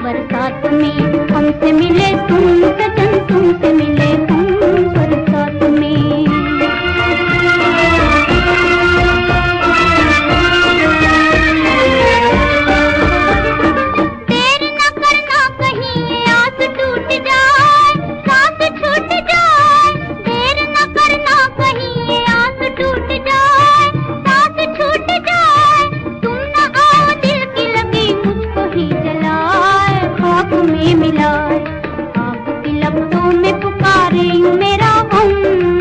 बरसात में हमसे मिले तुम सजन, तुमसे मिले हम बरसात में। देर न करना कहीं आस टूट जाए, सांस छूट जाए। देर न करना कहीं आस टूट जाए, सांस छूट जाए। तुम न आओ दिल की लगी मुझको ही जलाए, ख्वाब में मिलाए। आपकी लफ्जों में पुकारे यूं मेरा गम,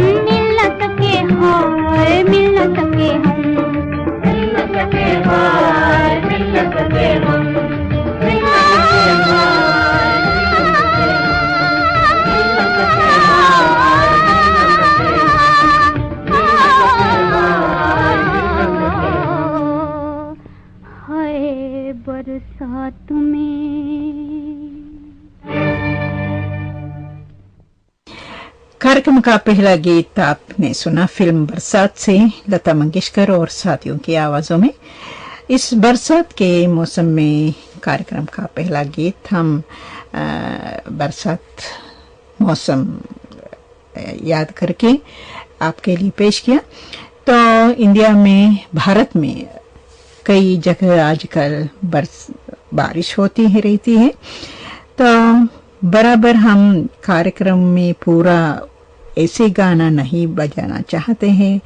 मिल न सके हाय, मिल न सके हम, मिल न सके हाय, मिल न सके हम, मिल न सके हाय, मिल न सके हाय बरसात में। कार्यक्रम का पहला गीत आपने सुना फिल्म बरसात से, लता मंगेशकर और साथियों की आवाजों में। इस बरसात के मौसम में कार्यक्रम का पहला गीत हम बरसात मौसम याद करके आपके लिए पेश किया। तो इंडिया में, भारत में कई जगह आजकल बारिश होती ही रहती है। तो बराबर हम कार्यक्रम में पूरा ऐसे गाना नहीं बजाना चाहते हैं।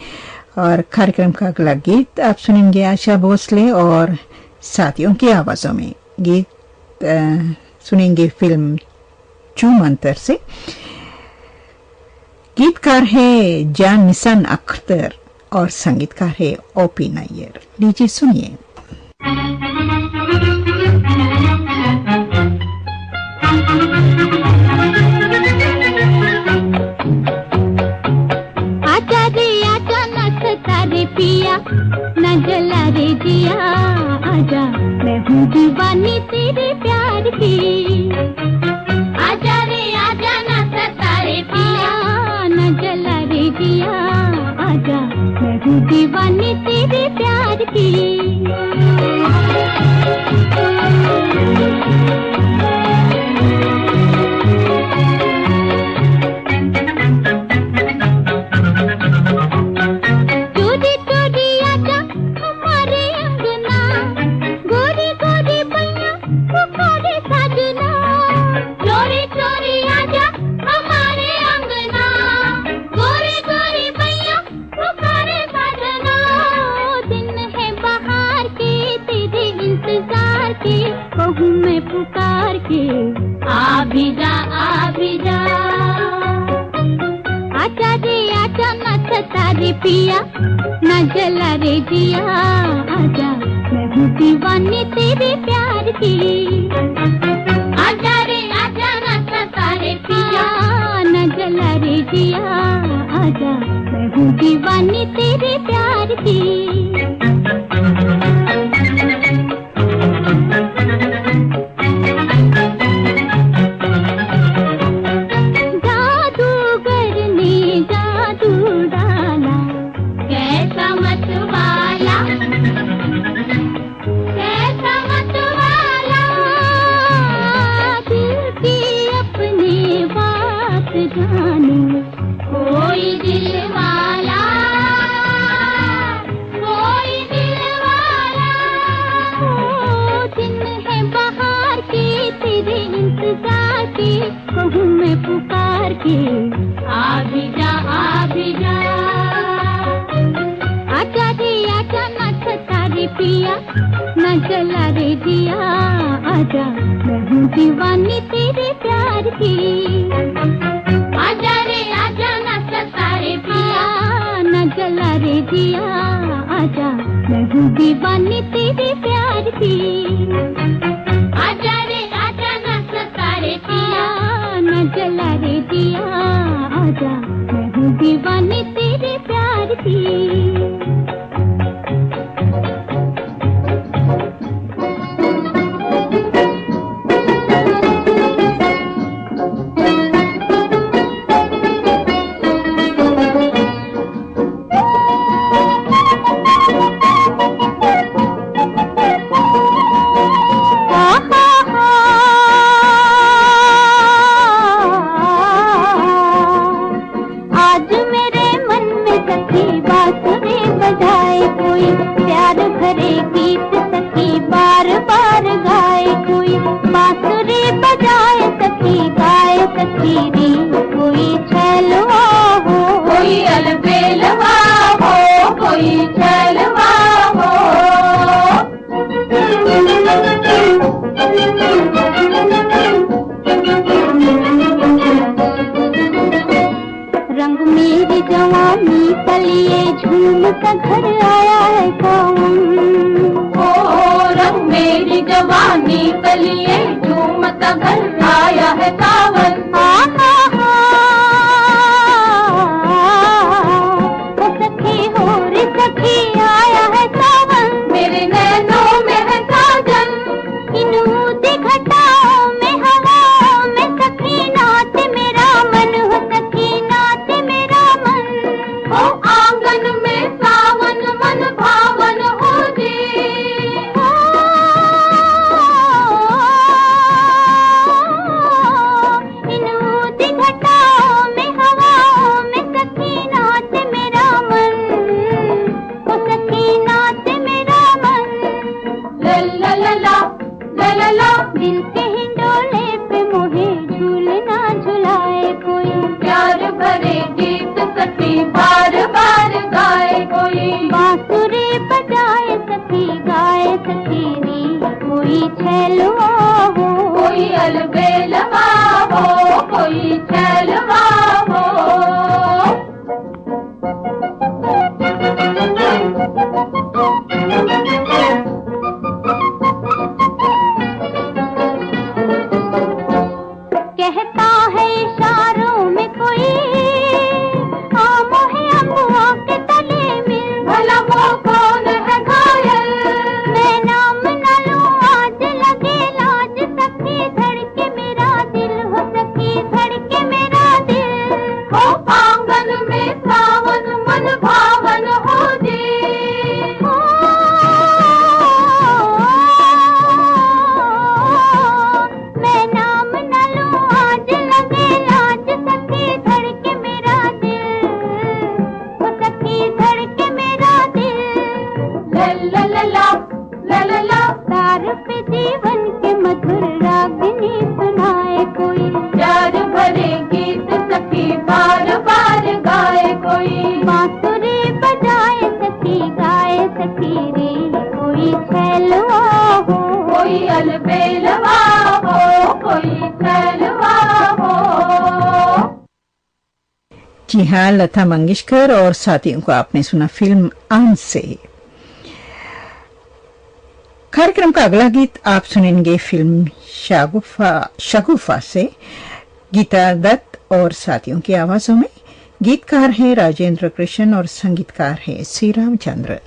और कार्यक्रम का अगला गीत आप सुनेंगे आशा भोसले और साथियों की आवाजों में। गीत सुनेंगे फिल्म चूमंतर से। गीतकार है जान निसान अख्तर और संगीतकार है ओपी नायर। लीजिए सुनिए। आजा रे आजा नखता रे पिया न जला रे जिया, आजा मैं हूँ दीवानी तेरे प्यार की। आजा रे आजा नखता रे पिया न जला रे जिया, आजा मैं हूँ दीवानी तेरे प्यार की। पिया न जला रे जिया, आजा मैं हूँ दीवानी तेरे प्यार की। आजा रे आजा न सता रे पिया न जला रे जिया, आजा मैं हूँ दीवानी तेरे प्यार की। पिया न जला रे जिया, आजा मैं हूँ दीवानी तेरे प्यार की। आजा रे आजा न सता रे पिया न जला रे जिया, आजा मैं हूँ दीवानी तेरे प्यार की। आजा रे आजा न सता रे पिया न जला रे जिया, आजा मैं हूँ दीवानी तेरे प्यार की। रंग मेरी जवानी तलिए झूमता घर आया है कौन। ओ रंग मेरी जवानी तलिए झूमता घर आया है सावन। सखी हो रे सखी आया है सावन, मेरे नैनों में है साजन, इन ऊँचे घटाओं में हवाओं में सखी नाच मेरा मन हो, सखी नाच मेरा मन हो। आंगन में सावन मन भावन हो जी, इन ऊँचे घटाओं में हवाओं में सखी नाच मेरा मन हो, सखी नाच मेरा मन। ला ला ला ला ला ला दिल के हिंडोले पे मोहे झूलना झुलाए कोई, प्यार भरे गीत सखी बार बार गाए कोई। बांसुरी बजाए सखी गाए सखी री कोई छैलो अलबेलवा हो, कोई छैलवा हो। कहता है इशारों में कोई, आमों है अम्बुओं के तले में, भला वो कौन है घायल? मैं नाम न लूं आज लगे लाज, सखी धड़के मेरा दिल हो, सखी धड़के मेरा दिल हो। आंगन में सावन मन भावन हो जी, मैं नाम न लूं आज लगे लाज, सखी धड़के मेरा दिल हो, सखी धड़के मेरा दिल। ला ला ला ला ला ला, तार पे जीवन के मधुर रागनी सुनाए कोई, प्यार भरे गीत सखी बार बार गाए कोई, बांसुरी बजाए सखी गाए सखी रे, कोई छैलवा हो, कोई अलबेलवा हो, कोई छैलवा हो। जी हाँ, लता मंगेशकर और साथियों को आपने सुना फिल्म आन से। कार्यक्रम का अगला गीत आप सुनेंगे फिल्म शगुफा से, गीता दत्त और साथियों की आवाजों में। गीतकार हैं राजेंद्र कृष्ण और संगीतकार हैं श्री रामचंद्र।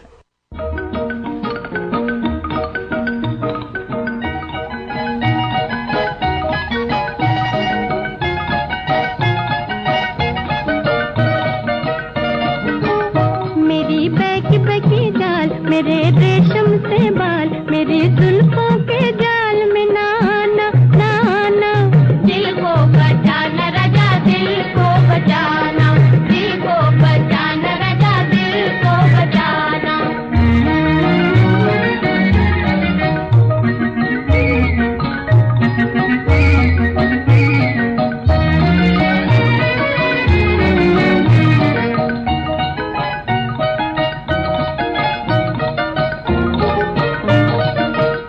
मेरी बैकी बैकी जाल, मेरे रेशम से बाल, मेरी जुल्फों के जाल में नाना नाना, दिल को बचाना राजा, दिल को बचाना, दिल को बचाना राजा, दिल को बचाना।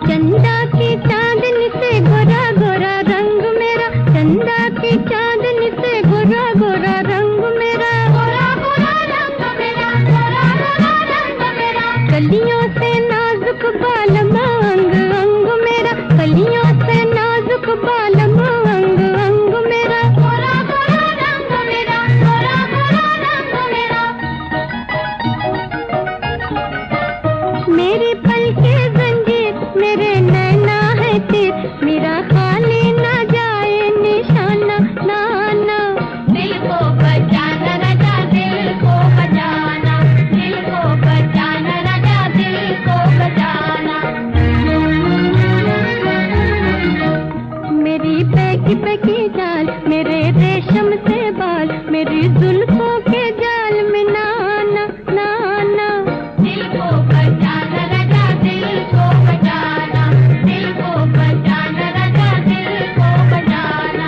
चंदा की चांदनी से गोरा गोरा रंग मेरा, चंदा की चांदनी से गोरा गोरा रंग मेरा, गोरा गोरा रंग मेरा, गोरा गोरा रंग मेरा। कलियों से नाजुक बालम अंग अंग मेरा, कलियों से नाजुक बालम अंग अंग मेरा, गोरा गोरा रंग मेरा, गोरा गोरा रंग मेरा। मेरी पलके जंजीर, मेरे नैना है तीर, मेरा खाली ना जाए निशाना नाना, दिल को बचाना राजा, दिल को बचाना, दिल को बचाना राजा, दिल को बचाना। मेरी बैकी बैकी जाल, मेरे रेशम से बाल, मेरी जुल्फों के जाल में नाना नाना, दिल को बचाना राजा, दिल को बचाना, दिल को बचाना राजा, दिल को बचाना।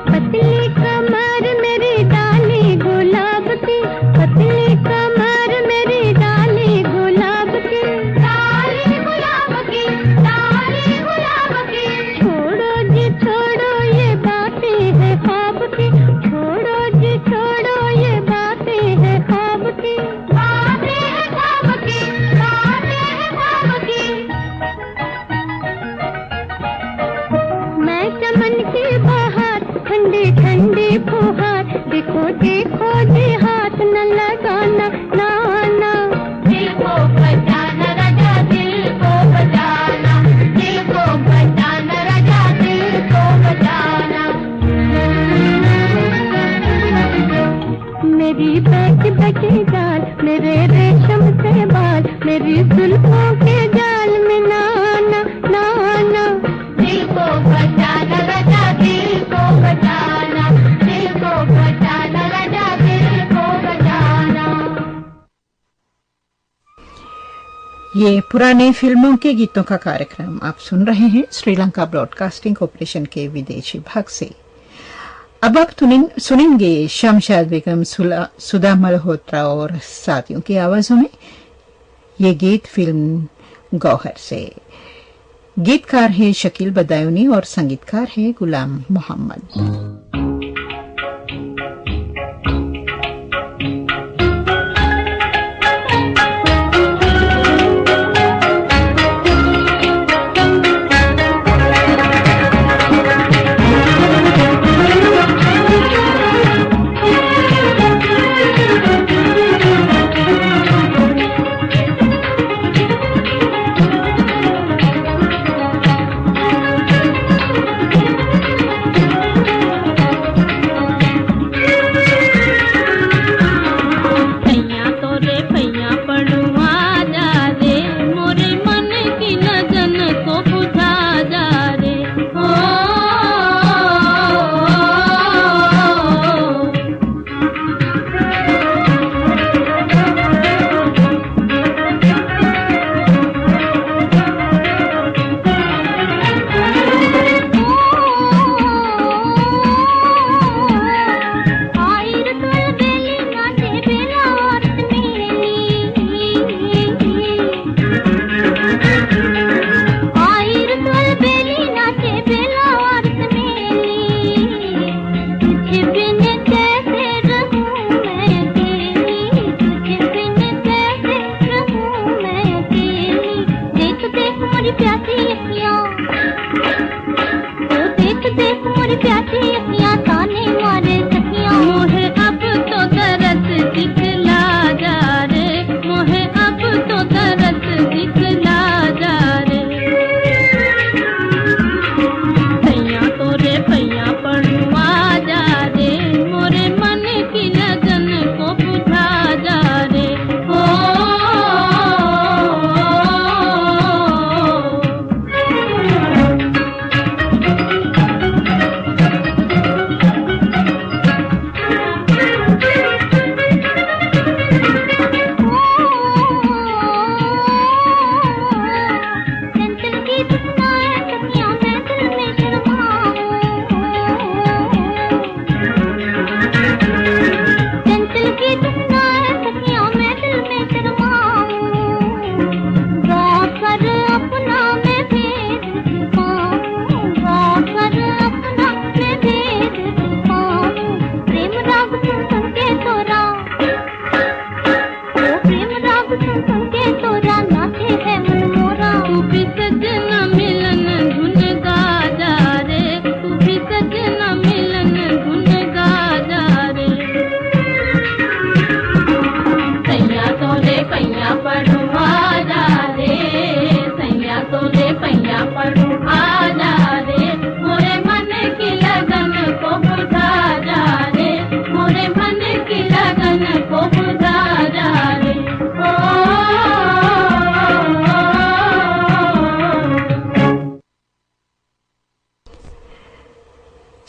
पतली कमर मेरी डाली गुलाब की, पतली कमर मेरी डाली गुलाब की, डाली गुलाब की, डाली गुलाब की। छोड़ो जी छोड़ो ये बातें है ख्वाब की, छोड़ो जी छोड़ो ये बातें है ख्वाब की, बातें है ख्वाब की, बातें है ख्वाब की। मैं चमन की बहार, ठंडी ठंडी फुहार, देखो देखो जी हाथ न लगाना नाना, दिल को बचाना राजा, दिल को बचाना, दिल को बचाना राजा, दिल को बचाना। मेरी बैकी बैकी जाल, मेरे रेशम से बाल, मेरी जुल्फों के जाल में नाना नाना, दिल को बचाना राजा, दिल को बचाना, दिल को बचाना राजा, दिल को बचाना। ये पुराने फिल्मों के गीतों का कार्यक्रम आप सुन रहे हैं श्रीलंका ब्रॉडकास्टिंग कॉर्पोरेशन के विदेशी भाग से। अब आप सुनेंगे शमशाद बेगम, सुधा मल्होत्रा और साथियों की आवाजों में ये गीत फिल्म गौहर से। गीतकार है शकील बदायूनी और संगीतकार है गुलाम मोहम्मद।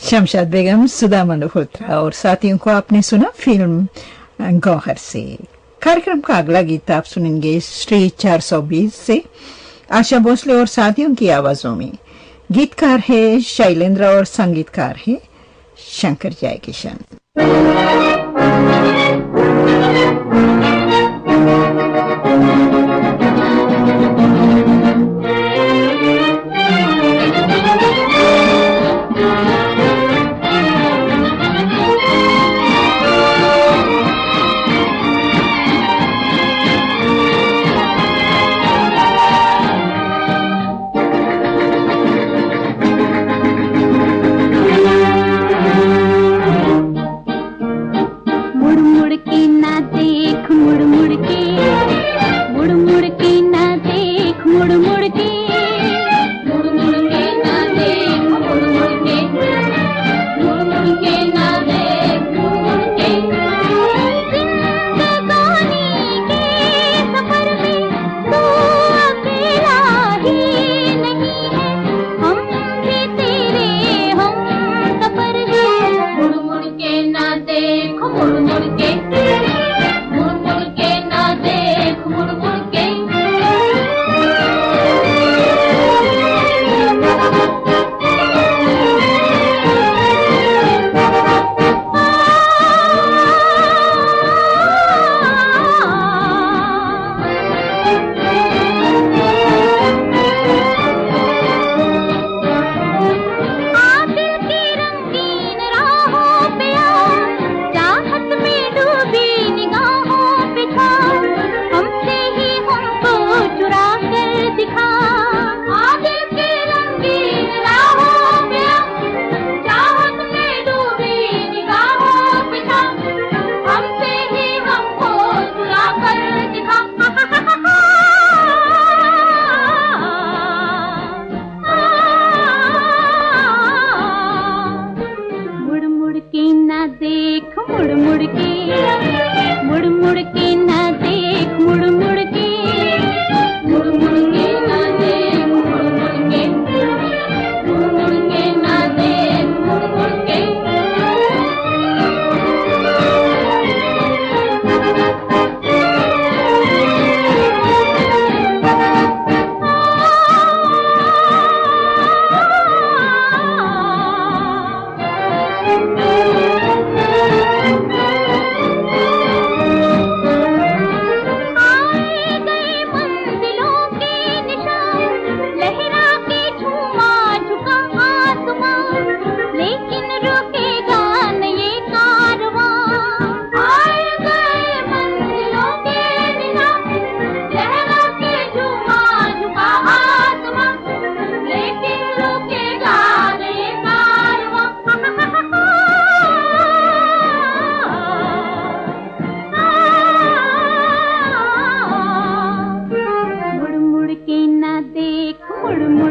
शमशाद बेगम, सुधा मल्होत्रा और साथियों को आपने सुना फिल्म गौहर से। कार्यक्रम का अगला गीत आप सुनेंगे श्री 420 से आशा भोसले और साथियों की आवाजों में। गीतकार है शैलेंद्र और संगीतकार है शंकर जयकिशन।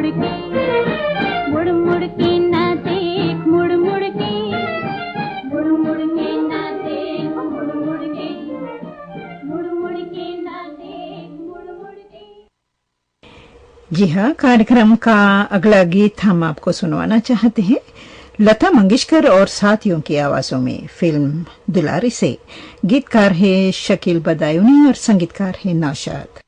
मुड़ के मुड़ मुड़ के न देख मुड़ मुड़ के मुड़ मुड़ के न देख मुड़ मुड़ के मुड़ मुड़ के न देख मुड़ मुड़ के। जी हाँ, कार्यक्रम का अगला गीत हम आपको सुनवाना चाहते हैं लता मंगेशकर और साथियों की आवाजों में, फिल्म दुलारी से। गीतकार है शकील बदायूनी और संगीतकार है नौशाद।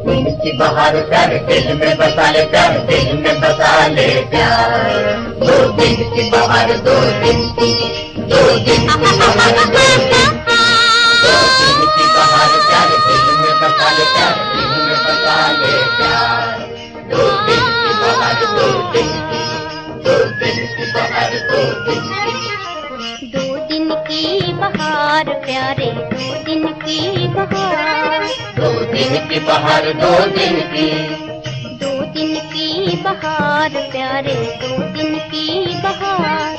दिन की बहार प्यार दिल में बसा ले प्यार, दिल में बसा ले प्यार। 2 दिन की बहार 2 दिन की 2 दिन की बहार 2 दिन की बहार प्यार दिल में बसा ले प्यार, दिल में बसा ले प्यार। 2 दिन की बहार 2 दिन की 2 दिन की बहार 2 दिन की 2 दिन की बहार प्यारे 2 दिन की बहार। 2 दिन की बहार 2 दिन की 2 दिन की बहार प्यारे 2 दिन की बहार।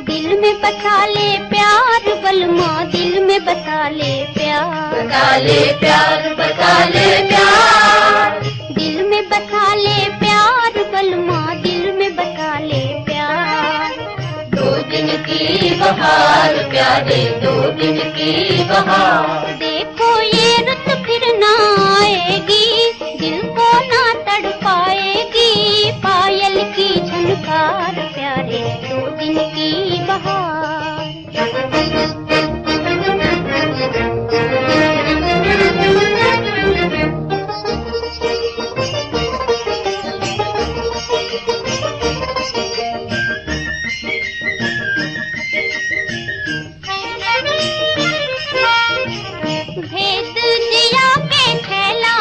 दिल में बसा ले प्यार बलमा, दिल में बसा ले प्यार, बसा ले प्यार, बसा ले प्यार। दिल में बसा ले प्यार बलमा, दिल में बसा ले प्यार। 2 दिन की बहार प्यारे 2 दिन की बहार। देखो ये रुत फिर ना आएगी, दिल को ना तड़पाएगी, पायल की झनकार प्यारे 2 दिन की बहार। भेद जिया के थैला,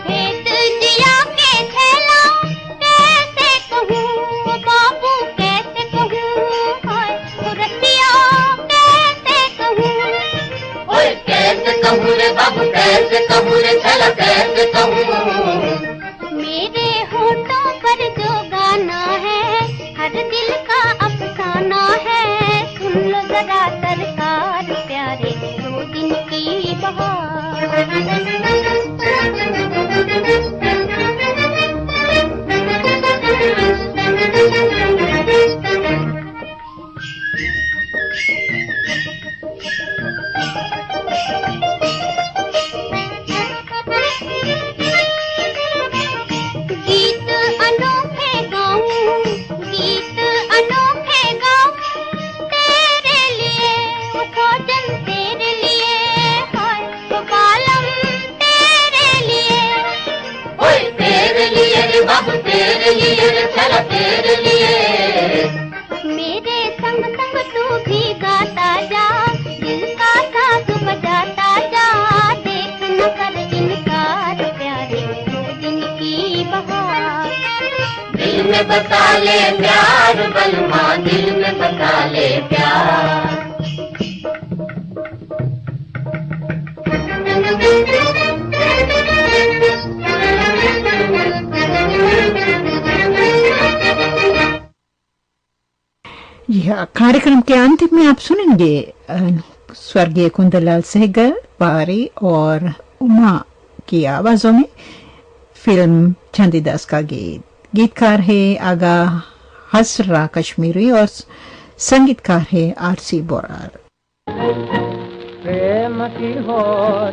भेद जिया के थैला, कैसे कहूँ बाबू कैसे कहूँ, हाय रतिया कैसे कहूँ। ओए कैसे कहूँ रे बाबू कैसे कहूँ रे छला कैसे कहूँ। मेरे होठों पर जो गाना है हर दिल का अफसाना है, सुन लो जरा सरकार प्यारे 2 दिन की बहार। गीत अनोखे गाऊं, गीत अनोखे गाऊं, तेरे लिए वो भोजन तेरे लिए, हाय वो बालम तेरे लिए। ओए तेरे लिए रे बाबू तेरे लिए रे छला तेरे लिए। मेरे संग संग तू भी गाता जा, दिल का साज बजाता जा, देख न कर इनकार प्यारे 2 दिन की बहार। दिल में बसा ले प्यार बलमा, दिल में बसा ले प्यार। यह कार्यक्रम के अंत में आप सुनेंगे स्वर्गीय कुंदनलाल सहगल, पारी और उमा की आवाजों में फिल्म चंदीदास का गीत। गीतकार है आगा हसरा कश्मीरी और संगीतकार है आरसी बोरार। प्रेम की हो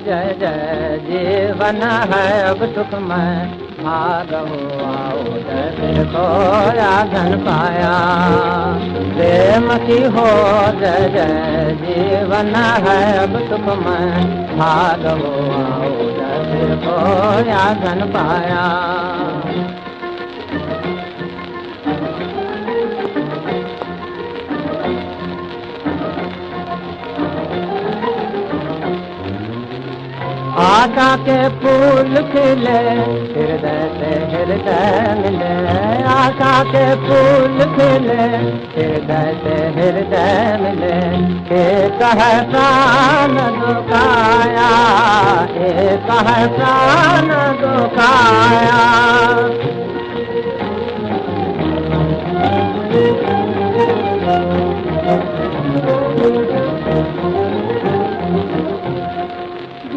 जय जय जीवन है अब सुखमय, भाग हो आओ जय को राधन पाया। प्रेम की हो जय जय जीवन है अब सुखमय, भाग हो आओ जय को राधन पाया। आशा के फूल खिले हृदय से हृदय मिले, आशा के फूल खिले हृदय से हृदय मिले। एक है प्राण दुखाया, एक है प्राण दुखाया।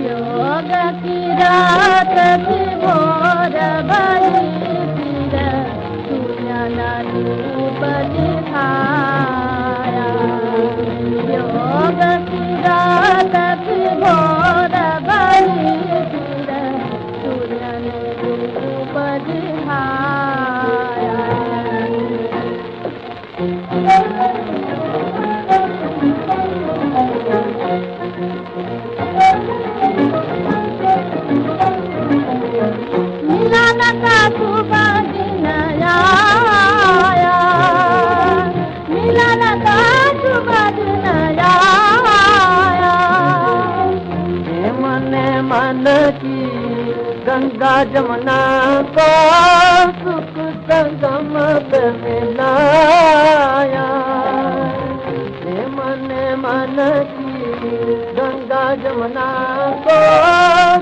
योग की रात की भोर बनी फिर सूर्य रूप दिखाया योग सुरात भोर बनी फिर सूर्य रूप दिखाया मिलन का शुभ दिन आया मिलन का शुभ दिन आया मन मन की गंगा जमुना को सुख संगम पे मिलाया मन मन की गंगा जमुना को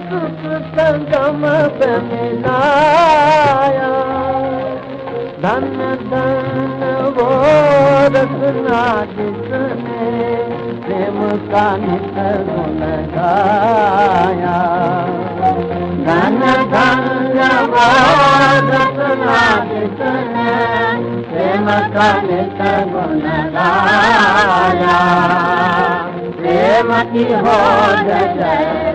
सुख संगम पे मिलाया धन धन वो रखना जिसने प्रेम का नित गुण गाया धन धन वो रखना जिसने प्रेम का नित गुण गाया प्रेम की हो जय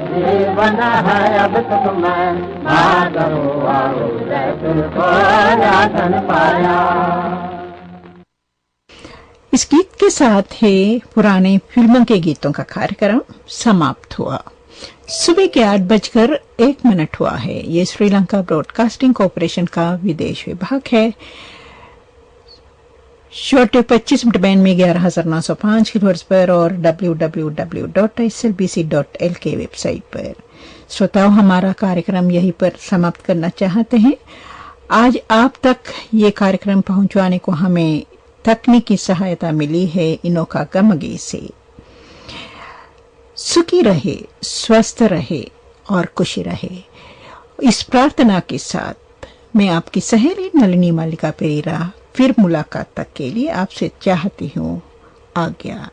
जीवन है अब सुखमय भागो आओ जय तुझको राधन पाया। इस गीत के साथ ही पुराने फिल्मों के गीतों का कार्यक्रम समाप्त हुआ। सुबह के 8:01 हुआ है। ये श्रीलंका ब्रॉडकास्टिंग कॉरपोरेशन का विदेश विभाग है। शॉर्ट 25 मीटर बैंड में 11,905 किलोहर्ट्ज पर और www.slbc.l के वेबसाइट पर। श्रोताओं, हमारा कार्यक्रम यहीं पर समाप्त करना चाहते हैं। आज आप तक ये कार्यक्रम पहुंचाने को हमें तकनीकी सहायता मिली है इनोका गमगी से। सुखी रहे, स्वस्थ रहे और खुशी रहे, इस प्रार्थना के साथ मैं आपकी सहेली नलिनी मालिका पेरेरा फिर मुलाकात तक के लिए आपसे चाहती हूँ आज्ञा।